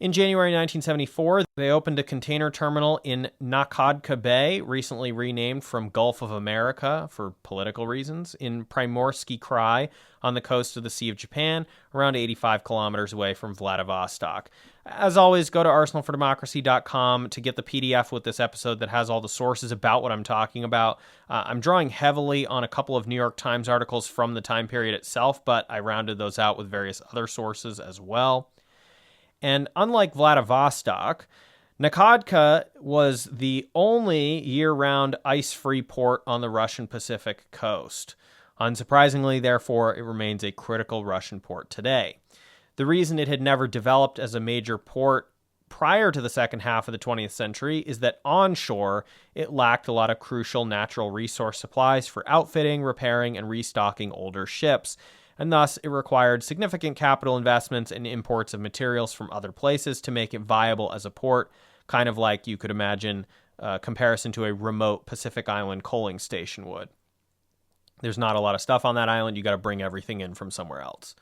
A: In January 1974, they opened a container terminal in Nakhodka Bay, recently renamed from Gulf of America for political reasons, in Primorsky Krai on the coast of the Sea of Japan, around 85 kilometers away from Vladivostok. As always, go to arsenalfordemocracy.com to get the PDF with this episode that has all the sources about what I'm talking about. I'm drawing heavily on a couple of New York Times articles from the time period itself, but I rounded those out with various other sources as well. And unlike Vladivostok, Nakhodka was the only year-round ice-free port on the Russian Pacific coast. Unsurprisingly, therefore, it remains a critical Russian port today. The reason it had never developed as a major port prior to the second half of the 20th century is that onshore, it lacked a lot of crucial natural resource supplies for outfitting, repairing, and restocking older ships, and thus it required significant capital investments and imports of materials from other places to make it viable as a port, kind of like you could imagine a comparison to a remote Pacific Island coaling station would. There's not a lot of stuff on that island. You got to bring everything in from somewhere else.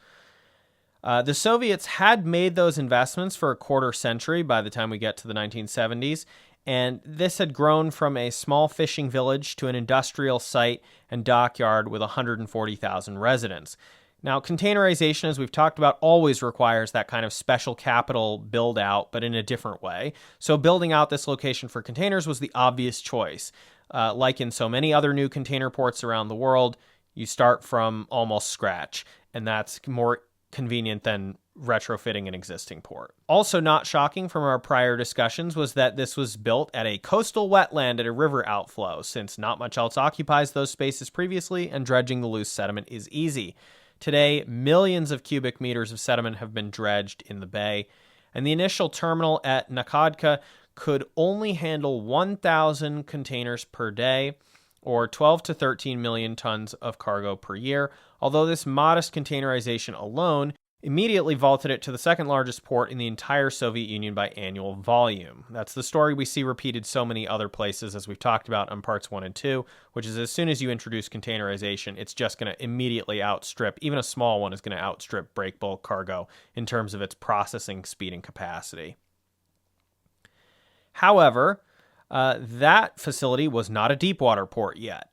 A: The Soviets had made those investments for a quarter century by the time we get to the 1970s, and this had grown from a small fishing village to an industrial site and dockyard with 140,000 residents. Now, containerization, as we've talked about, always requires that kind of special capital build out, but in a different way. So building out this location for containers was the obvious choice. Like in so many other new container ports around the world, you start from almost scratch, and that's more convenient than retrofitting an existing port. Also not shocking from our prior discussions was that this was built at a coastal wetland at a river outflow, since not much else occupies those spaces previously, and dredging the loose sediment is easy. Today, millions of cubic meters of sediment have been dredged in the bay, and the initial terminal at Nakhodka could only handle 1,000 containers per day, or 12 to 13 million tons of cargo per year, although this modest containerization alone immediately vaulted it to the second largest port in the entire Soviet Union by annual volume. That's the story we see repeated so many other places, as we've talked about on parts 1 and 2, which is as soon as you introduce containerization, it's just going to immediately outstrip, even a small one is going to outstrip break bulk cargo in terms of its processing speed and capacity. However, that facility was not a deep water port yet.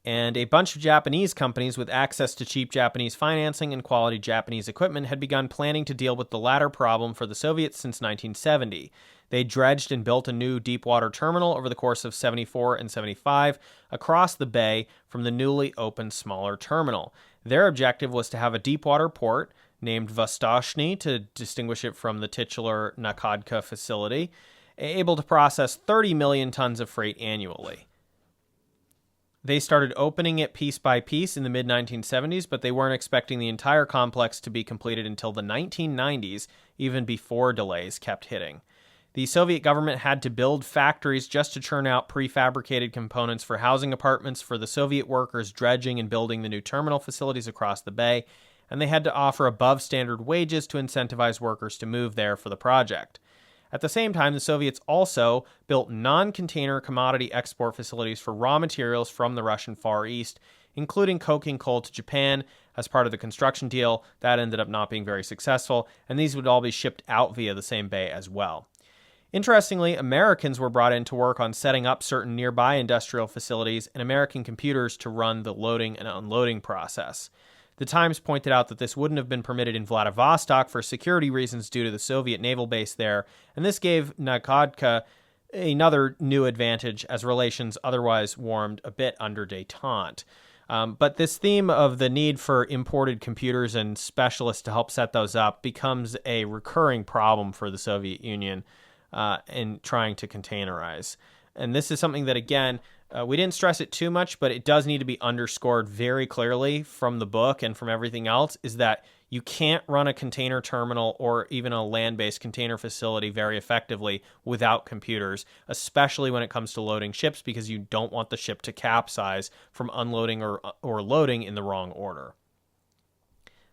A: And a bunch of Japanese companies with access to cheap Japanese financing and quality Japanese equipment had begun planning to deal with the latter problem for the Soviets since 1970. They dredged and built a new deep-water terminal over the course of 74 and 75 across the bay from the newly opened smaller terminal. Their objective was to have a deep-water port, named Vostochny to distinguish it from the titular Nakhodka facility, able to process 30 million tons of freight annually. They started opening it piece by piece in the mid-1970s, but they weren't expecting the entire complex to be completed until the 1990s, even before delays kept hitting. The Soviet government had to build factories just to churn out prefabricated components for housing apartments for the Soviet workers dredging and building the new terminal facilities across the bay, and they had to offer above-standard wages to incentivize workers to move there for the project. At the same time, the Soviets also built non-container commodity export facilities for raw materials from the Russian Far East, including coking coal to Japan as part of the construction deal. That ended up not being very successful, and these would all be shipped out via the same bay as well. Interestingly, Americans were brought in to work on setting up certain nearby industrial facilities and American computers to run the loading and unloading process. The Times pointed out that this wouldn't have been permitted in Vladivostok for security reasons due to the Soviet naval base there, and this gave Nakhodka another new advantage as relations otherwise warmed a bit under détente. But this theme of the need for imported computers and specialists to help set those up becomes a recurring problem for the Soviet Union in trying to containerize. And this is something that, again, we didn't stress it too much, but it does need to be underscored very clearly from the book and from everything else, is that you can't run a container terminal or even a land-based container facility very effectively without computers, especially when it comes to loading ships, because you don't want the ship to capsize from unloading or loading in the wrong order.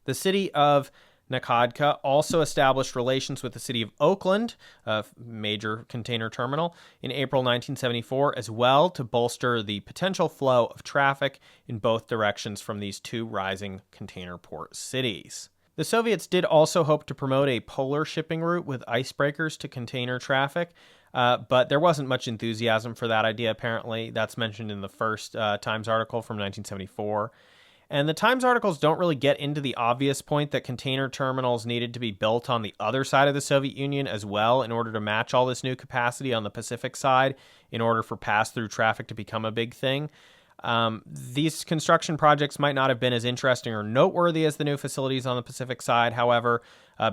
A: The city of Nakhodka also established relations with the city of Oakland, a major container terminal, in April 1974 as well to bolster the potential flow of traffic in both directions from these two rising container port cities. The Soviets did also hope to promote a polar shipping route with icebreakers to container traffic, but there wasn't much enthusiasm for that idea, apparently. That's mentioned in the first Times article from 1974. And the Times articles don't really get into the obvious point that container terminals needed to be built on the other side of the Soviet Union as well in order to match all this new capacity on the Pacific side in order for pass-through traffic to become a big thing. These construction projects might not have been as interesting or noteworthy as the new facilities on the Pacific side, however,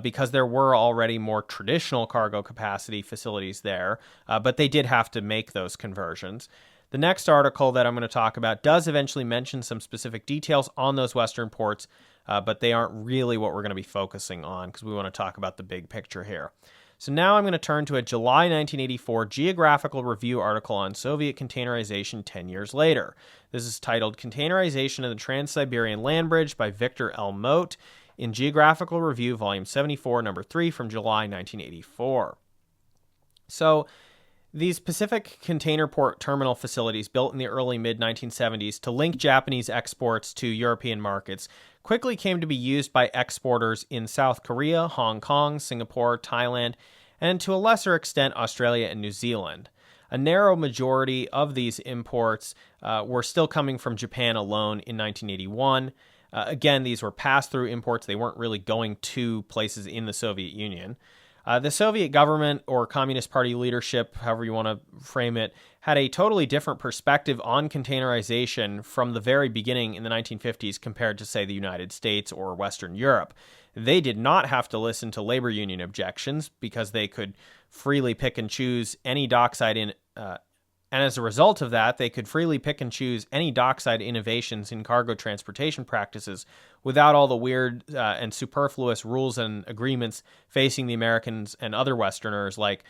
A: because there were already more traditional cargo capacity facilities there, but they did have to make those conversions. The next article that I'm going to talk about does eventually mention some specific details on those Western ports, but they aren't really what we're going to be focusing on because we want to talk about the big picture here. So now I'm going to turn to a July 1984 Geographical Review article on Soviet containerization 10 years later. This is titled Containerization of the Trans-Siberian Land Bridge by Victor L. Mote in Geographical Review, Volume 74, Number 3 from July 1984. So these Pacific container port terminal facilities built in the early mid-1970s to link Japanese exports to European markets quickly came to be used by exporters in South Korea, Hong Kong, Singapore, Thailand, and to a lesser extent Australia and New Zealand. A narrow majority of these imports were still coming from Japan alone in 1981. Again, these were pass-through imports. They weren't really going to places in the Soviet Union. The Soviet government or Communist Party leadership, however you want to frame it, had a totally different perspective on containerization from the very beginning in the 1950s compared to, say, the United States or Western Europe. They did not have to listen to labor union objections because they could freely pick and choose any dockside and as a result of that, they could freely pick and choose any dockside innovations in cargo transportation practices without all the weird and superfluous rules and agreements facing the Americans and other Westerners, like,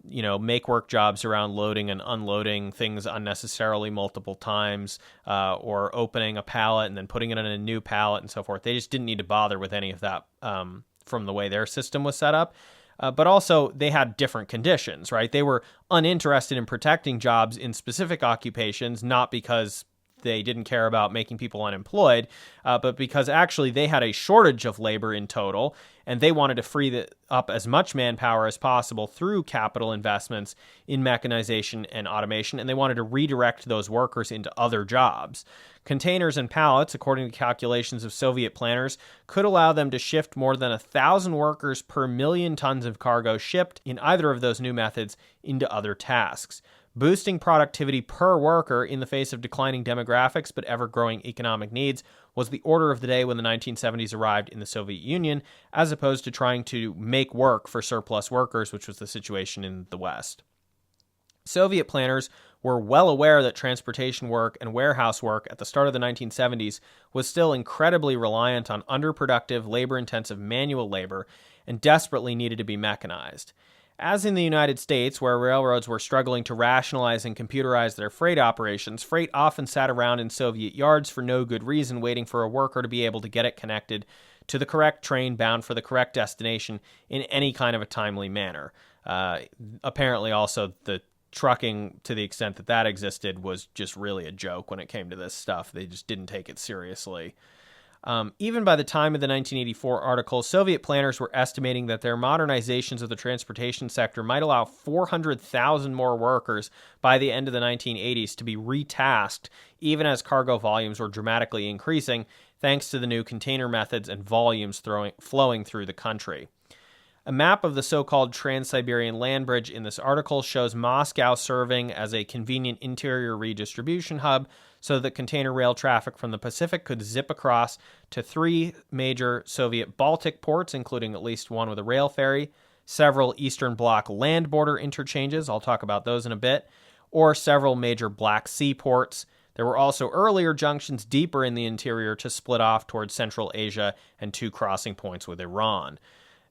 A: make work jobs around loading and unloading things unnecessarily multiple times, or opening a pallet and then putting it in a new pallet and so forth. They just didn't need to bother with any of that from the way their system was set up. But also, they had different conditions, right? They were uninterested in protecting jobs in specific occupations, not because they didn't care about making people unemployed, but because actually they had a shortage of labor in total, and they wanted to free up as much manpower as possible through capital investments in mechanization and automation, and they wanted to redirect those workers into other jobs. Containers and pallets, according to calculations of Soviet planners, could allow them to shift more than 1,000 workers per million tons of cargo shipped in either of those new methods into other tasks. Boosting productivity per worker in the face of declining demographics but ever-growing economic needs was the order of the day when the 1970s arrived in the Soviet Union, as opposed to trying to make work for surplus workers, which was the situation in the West. Soviet planners were well aware that transportation work and warehouse work at the start of the 1970s was still incredibly reliant on underproductive, labor-intensive manual labor and desperately needed to be mechanized. As in the United States, where railroads were struggling to rationalize and computerize their freight operations, freight often sat around in Soviet yards for no good reason, waiting for a worker to be able to get it connected to the correct train bound for the correct destination in any kind of a timely manner. Apparently also the trucking, to the extent that that existed, was just really a joke when it came to this stuff. They just didn't take it seriously. Even by the time of the 1984 article, Soviet planners were estimating that their modernizations of the transportation sector might allow 400,000 more workers by the end of the 1980s to be retasked, even as cargo volumes were dramatically increasing, thanks to the new container methods and volumes flowing through the country. A map of the so-called Trans-Siberian land bridge in this article shows Moscow serving as a convenient interior redistribution hub so that container rail traffic from the Pacific could zip across to 3 major Soviet Baltic ports, including at least one with a rail ferry, several Eastern Bloc land border interchanges, I'll talk about those in a bit, or several major Black Sea ports. There were also earlier junctions deeper in the interior to split off towards Central Asia and 2 crossing points with Iran.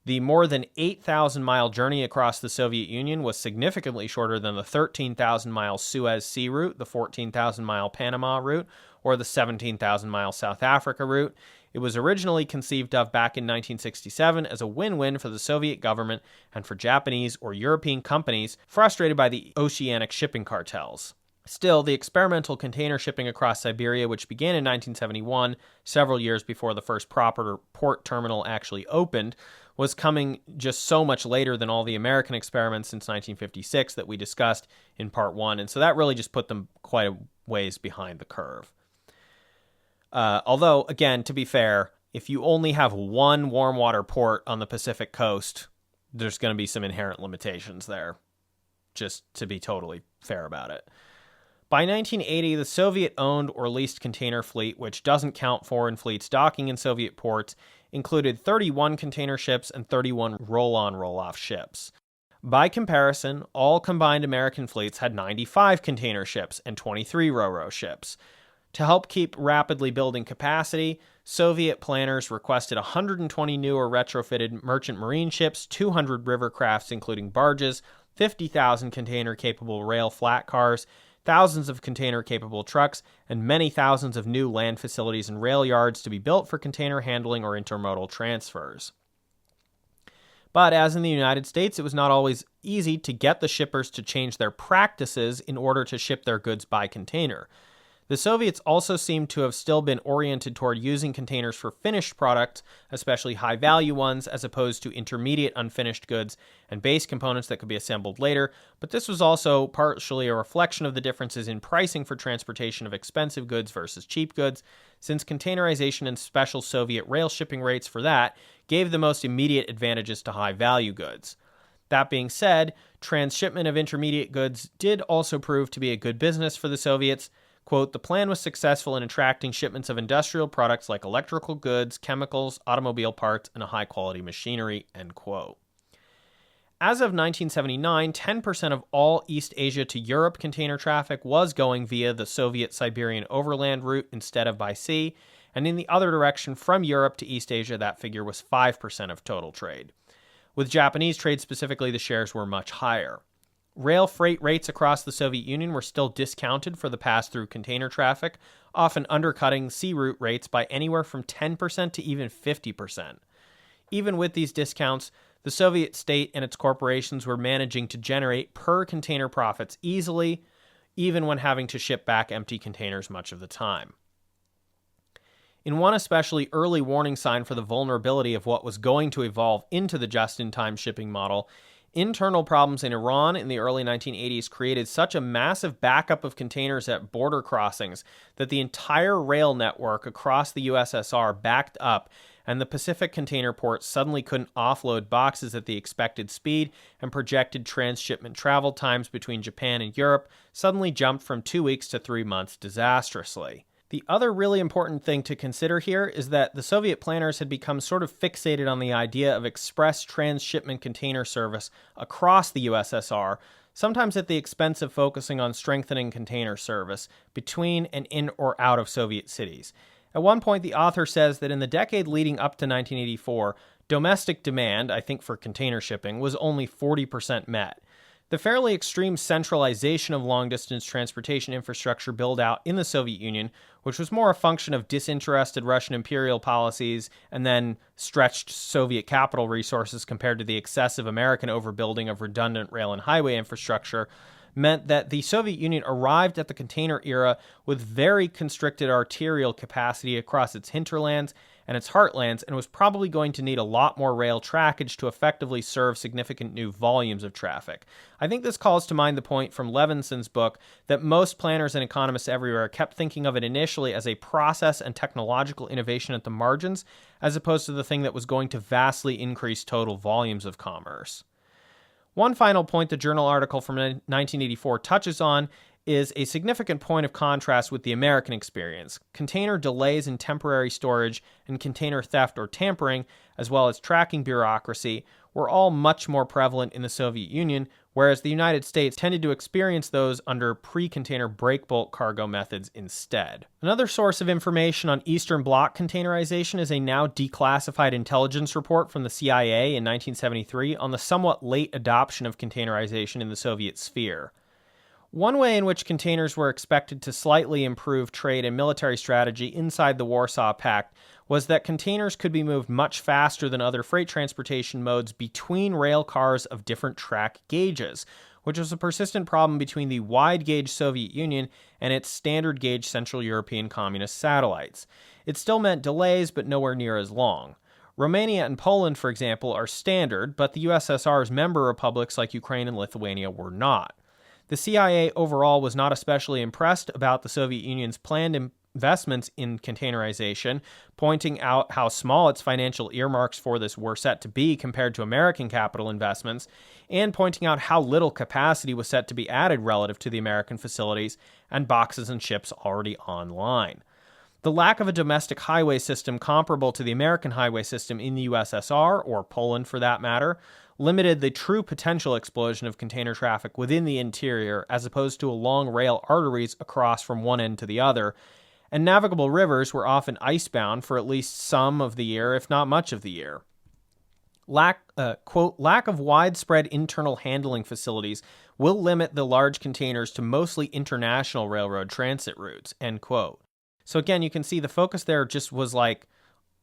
A: The more than 8,000-mile journey across the Soviet Union was significantly shorter than the 13,000-mile Suez Sea route, the 14,000-mile Panama route, or the 17,000-mile South Africa route. It was originally conceived of back in 1967 as a win-win for the Soviet government and for Japanese or European companies frustrated by the oceanic shipping cartels. Still, the experimental container shipping across Siberia, which began in 1971, several years before the first proper port terminal actually opened, was coming just so much later than all the American experiments since 1956 that we discussed in part 1, and so that really just put them quite a ways behind the curve. Although, again, to be fair, if you only have one warm water port on the Pacific coast, there's going to be some inherent limitations there, just to be totally fair about it. By 1980, the Soviet-owned or leased container fleet, which doesn't count foreign fleets docking in Soviet ports, included 31 container ships and 31 roll-on roll-off ships. By comparison, all combined American fleets had 95 container ships and 23 ro-ro ships. To help keep rapidly building capacity, Soviet planners requested 120 new or retrofitted merchant marine ships, 200 river crafts including barges, 50,000 container-capable rail flat cars, thousands of container-capable trucks, and many thousands of new land facilities and rail yards to be built for container handling or intermodal transfers. But as in the United States, it was not always easy to get the shippers to change their practices in order to ship their goods by container. The Soviets also seem to have still been oriented toward using containers for finished products, especially high-value ones, as opposed to intermediate unfinished goods and base components that could be assembled later, but this was also partially a reflection of the differences in pricing for transportation of expensive goods versus cheap goods, since containerization and special Soviet rail shipping rates for that gave the most immediate advantages to high-value goods. That being said, transshipment of intermediate goods did also prove to be a good business for the Soviets. Quote, the plan was successful in attracting shipments of industrial products like electrical goods, chemicals, automobile parts, and a high-quality machinery, end quote. As of 1979, 10% of all East Asia to Europe container traffic was going via the Soviet Siberian overland route instead of by sea, and in the other direction from Europe to East Asia, that figure was 5% of total trade. With Japanese trade specifically, the shares were much higher. Rail freight rates across the Soviet Union were still discounted for the pass-through container traffic, often undercutting sea route rates by anywhere from 10% to even 50%. Even with these discounts, the Soviet state and its corporations were managing to generate per-container profits easily, even when having to ship back empty containers much of the time. In one especially early warning sign for the vulnerability of what was going to evolve into the just-in-time shipping model, internal problems in Iran in the early 1980s created such a massive backup of containers at border crossings that the entire rail network across the USSR backed up, and the Pacific container ports suddenly couldn't offload boxes at the expected speed, and projected transshipment travel times between Japan and Europe suddenly jumped from 2 weeks to 3 months disastrously. The other really important thing to consider here is that the Soviet planners had become sort of fixated on the idea of express transshipment container service across the USSR, sometimes at the expense of focusing on strengthening container service between and in or out of Soviet cities. At one point, the author says that in the decade leading up to 1984, domestic demand, I think for container shipping, was only 40% met. The fairly extreme centralization of long-distance transportation infrastructure build-out in the Soviet Union, which was more a function of disinterested Russian imperial policies and then stretched Soviet capital resources compared to the excessive American overbuilding of redundant rail and highway infrastructure, meant that the Soviet Union arrived at the container era with very constricted arterial capacity across its hinterlands and its heartlands, and was probably going to need a lot more rail trackage to effectively serve significant new volumes of traffic. I think this calls to mind the point from Levinson's book that most planners and economists everywhere kept thinking of it initially as a process and technological innovation at the margins, as opposed to the thing that was going to vastly increase total volumes of commerce. One final point the journal article from 1984 touches on is a significant point of contrast with the American experience. Container delays in temporary storage and container theft or tampering, as well as tracking bureaucracy, were all much more prevalent in the Soviet Union, whereas the United States tended to experience those under pre-container break-bulk cargo methods instead. Another source of information on Eastern Bloc containerization is a now declassified intelligence report from the CIA in 1973 on the somewhat late adoption of containerization in the Soviet sphere. One way in which containers were expected to slightly improve trade and military strategy inside the Warsaw Pact was that containers could be moved much faster than other freight transportation modes between rail cars of different track gauges, which was a persistent problem between the wide-gauge Soviet Union and its standard-gauge Central European Communist satellites. It still meant delays, but nowhere near as long. Romania and Poland, for example, are standard, but the USSR's member republics like Ukraine and Lithuania were not. The CIA overall was not especially impressed about the Soviet Union's planned investments in containerization, pointing out how small its financial earmarks for this were set to be compared to American capital investments, and pointing out how little capacity was set to be added relative to the American facilities and boxes and ships already online. The lack of a domestic highway system comparable to the American highway system in the USSR, or Poland for that matter, limited the true potential explosion of container traffic within the interior as opposed to along rail arteries across from one end to the other, and navigable rivers were often icebound for at least some of the year, if not much of the year. Quote, lack of widespread internal handling facilities will limit the large containers to mostly international railroad transit routes, end quote. So again, you can see the focus there just was like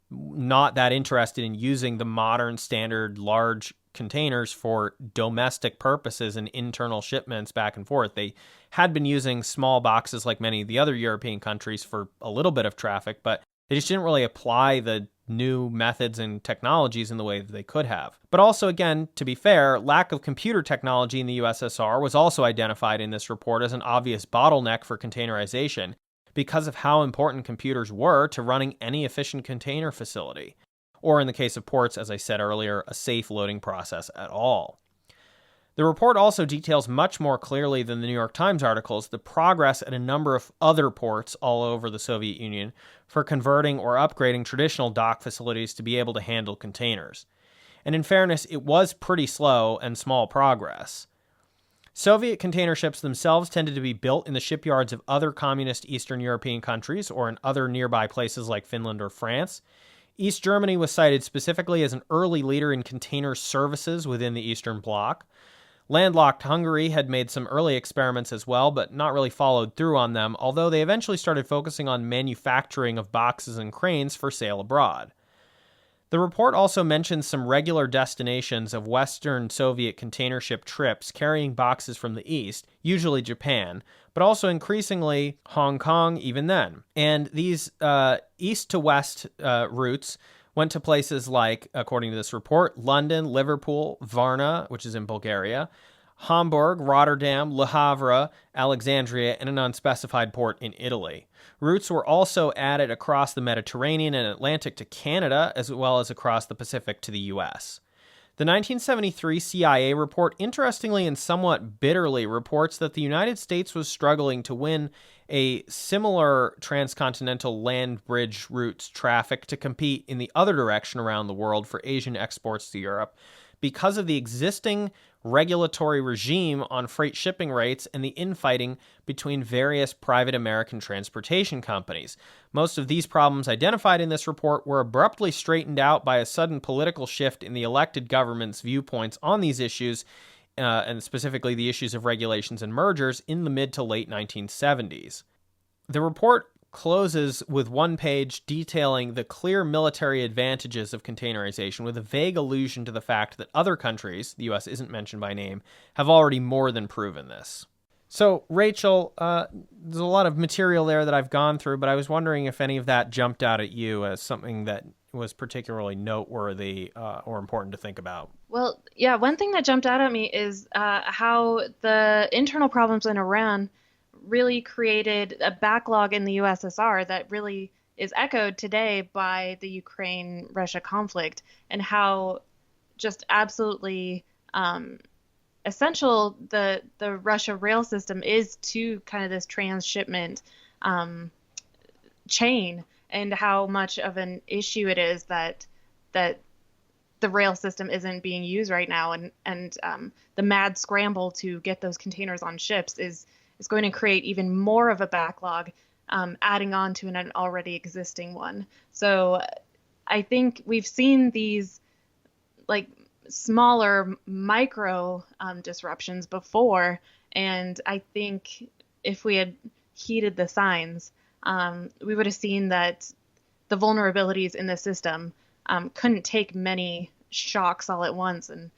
A: not that interested in using the modern standard large containers for domestic purposes and internal shipments back and forth. They had been using small boxes like many of the other European countries for a little bit of traffic, but they just didn't really apply the new methods and technologies in the way that they could have. But also, again, to be fair, lack of computer technology in the USSR was also identified in this report as an obvious bottleneck for containerization because of how important computers were to running any efficient container facility, or in the case of ports, as I said earlier, a safe loading process at all. The report also details much more clearly than the New York Times articles the progress at a number of other ports all over the Soviet Union for converting or upgrading traditional dock facilities to be able to handle containers. And in fairness, it was pretty slow and small progress. Soviet container ships themselves tended to be built in the shipyards of other communist Eastern European countries or in other nearby places like Finland or France. East Germany was cited specifically as an early leader in container services within the Eastern Bloc. Landlocked Hungary had made some early experiments as well, but not really followed through on them, although they eventually started focusing on manufacturing of boxes and cranes for sale abroad. The report also mentions some regular destinations of Western Soviet container ship trips carrying boxes from the East, usually Japan, but also increasingly Hong Kong even then. And these east to west routes went to places like, according to this report, London, Liverpool, Varna, which is in Bulgaria, Hamburg, Rotterdam, Le Havre, Alexandria, and an unspecified port in Italy. Routes were also added across the Mediterranean and Atlantic to Canada, as well as across the Pacific to the U.S. The 1973 CIA report, interestingly and somewhat bitterly, reports that the United States was struggling to win a similar transcontinental land bridge routes traffic to compete in the other direction around the world for Asian exports to Europe because of the existing regulatory regime on freight shipping rates and the infighting between various private American transportation companies. Most of these problems identified in this report were abruptly straightened out by a sudden political shift in the elected government's viewpoints on these issues, and specifically the issues of regulations and mergers in the mid to late 1970s. The report closes with one page detailing the clear military advantages of containerization with a vague allusion to the fact that other countries, the U.S. isn't mentioned by name, have already more than proven this. So, Rachel, there's a lot of material there that I've gone through, but I was wondering if any of that jumped out at you as something that was particularly noteworthy or important to think about.
B: Well, yeah, one thing that jumped out at me is how the internal problems in Iran really created a backlog in the USSR that really is echoed today by the Ukraine-Russia conflict, and how just absolutely essential the Russia rail system is to kind of this transshipment chain, and how much of an issue it is that the rail system isn't being used right now, and the mad scramble to get those containers on ships is going to create even more of a backlog, adding on to an already existing one. So I think we've seen these like smaller micro disruptions before, and I think if we had heeded the signs, we would have seen that the vulnerabilities in the system couldn't take many shocks all at once, and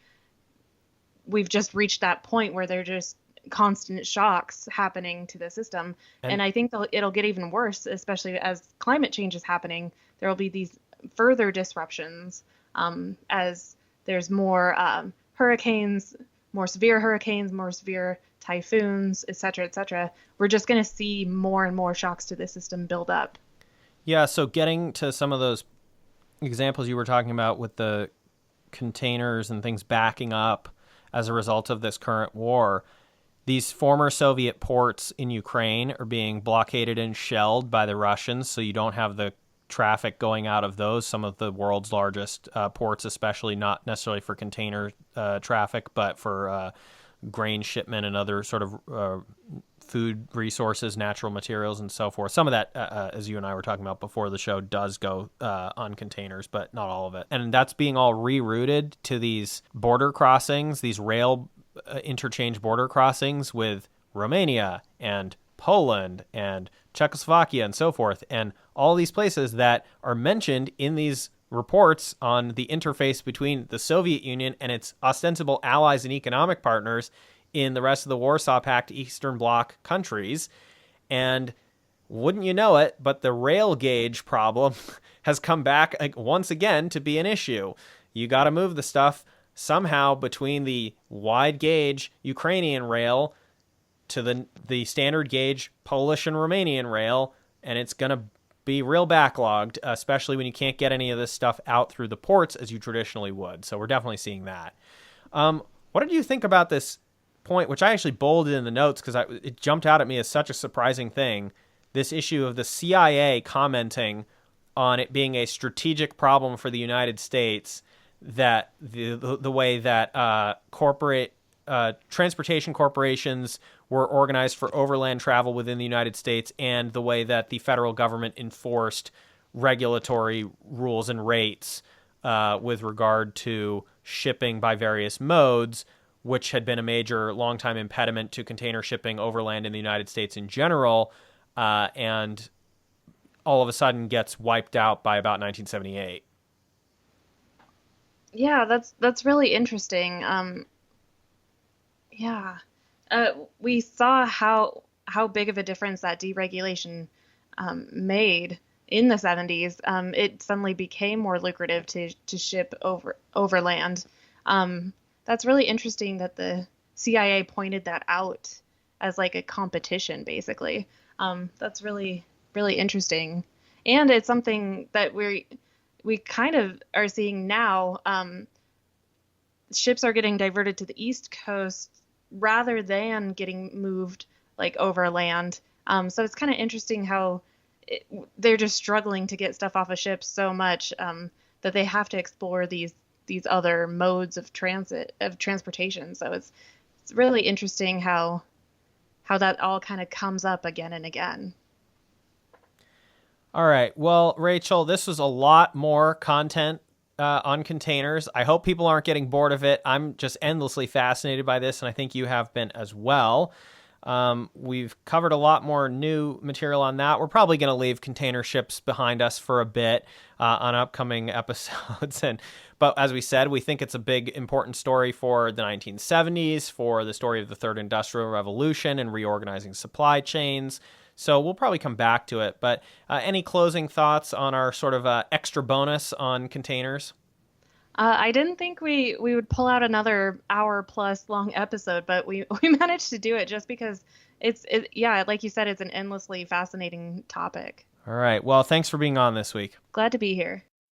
B: we've just reached that point where they're just constant shocks happening to the system. And I think it'll get even worse, especially as climate change is happening. There will be these further disruptions as there's more hurricanes, more severe typhoons, et cetera, et cetera. We're just going to see more and more shocks to the system build up.
A: Yeah, so getting to some of those examples you were talking about with the containers and things backing up as a result of this current war, these former Soviet ports in Ukraine are being blockaded and shelled by the Russians, so you don't have the traffic going out of those, some of the world's largest ports, especially not necessarily for container traffic, but for grain shipment and other sort of food resources, natural materials, and so forth. Some of that, as you and I were talking about before the show, does go on containers, but not all of it. And that's being all rerouted to these border crossings, these rail interchange border crossings with Romania and Poland and Czechoslovakia and so forth, and all these places that are mentioned in these reports on the interface between the Soviet Union and its ostensible allies and economic partners in the rest of the Warsaw Pact Eastern Bloc countries. And wouldn't you know it, but the rail gauge problem has come back once again to be an issue. You got to move the stuff somehow between the wide gauge Ukrainian rail to the standard gauge Polish and Romanian rail, and it's going to be real backlogged, especially when you can't get any of this stuff out through the ports as you traditionally would. So we're definitely seeing that. What did you think about this point, which I actually bolded in the notes because it jumped out at me as such a surprising thing, this issue of the CIA commenting on it being a strategic problem for the United States, that the way that corporate transportation corporations were organized for overland travel within the United States, and the way that the federal government enforced regulatory rules and rates with regard to shipping by various modes, which had been a major long-time impediment to container shipping overland in the United States in general, and all of a sudden gets wiped out by about 1978.
B: Yeah, that's really interesting. Yeah. We saw how big of a difference that deregulation made in the 70s. It suddenly became more lucrative to ship overland. That's really interesting that the CIA pointed that out as like a competition, basically. That's really interesting, and it's something that we kind of are seeing now. Ships are getting diverted to the East Coast rather than getting moved like overland. So it's kind of interesting how it, they're just struggling to get stuff off of ships so much that they have to explore these other modes of transportation. So it's really interesting how that all kind of comes up again and again.
A: All right. Well, Rachel, this was a lot more content on containers. I hope people aren't getting bored of it. I'm just endlessly fascinated by this, and I think you have been as well. We've covered a lot more new material on that. We're probably going to leave container ships behind us for a bit on upcoming episodes. But as we said, we think it's a big, important story for the 1970s, for the story of the Third Industrial Revolution and reorganizing supply chains. So we'll probably come back to it. But any closing thoughts on our sort of extra bonus on containers?
B: I didn't think we would pull out another hour plus long episode, but we managed to do it just because yeah, like you said, it's an endlessly fascinating topic.
A: All right. Well, thanks for being on this week.
B: Glad to be here.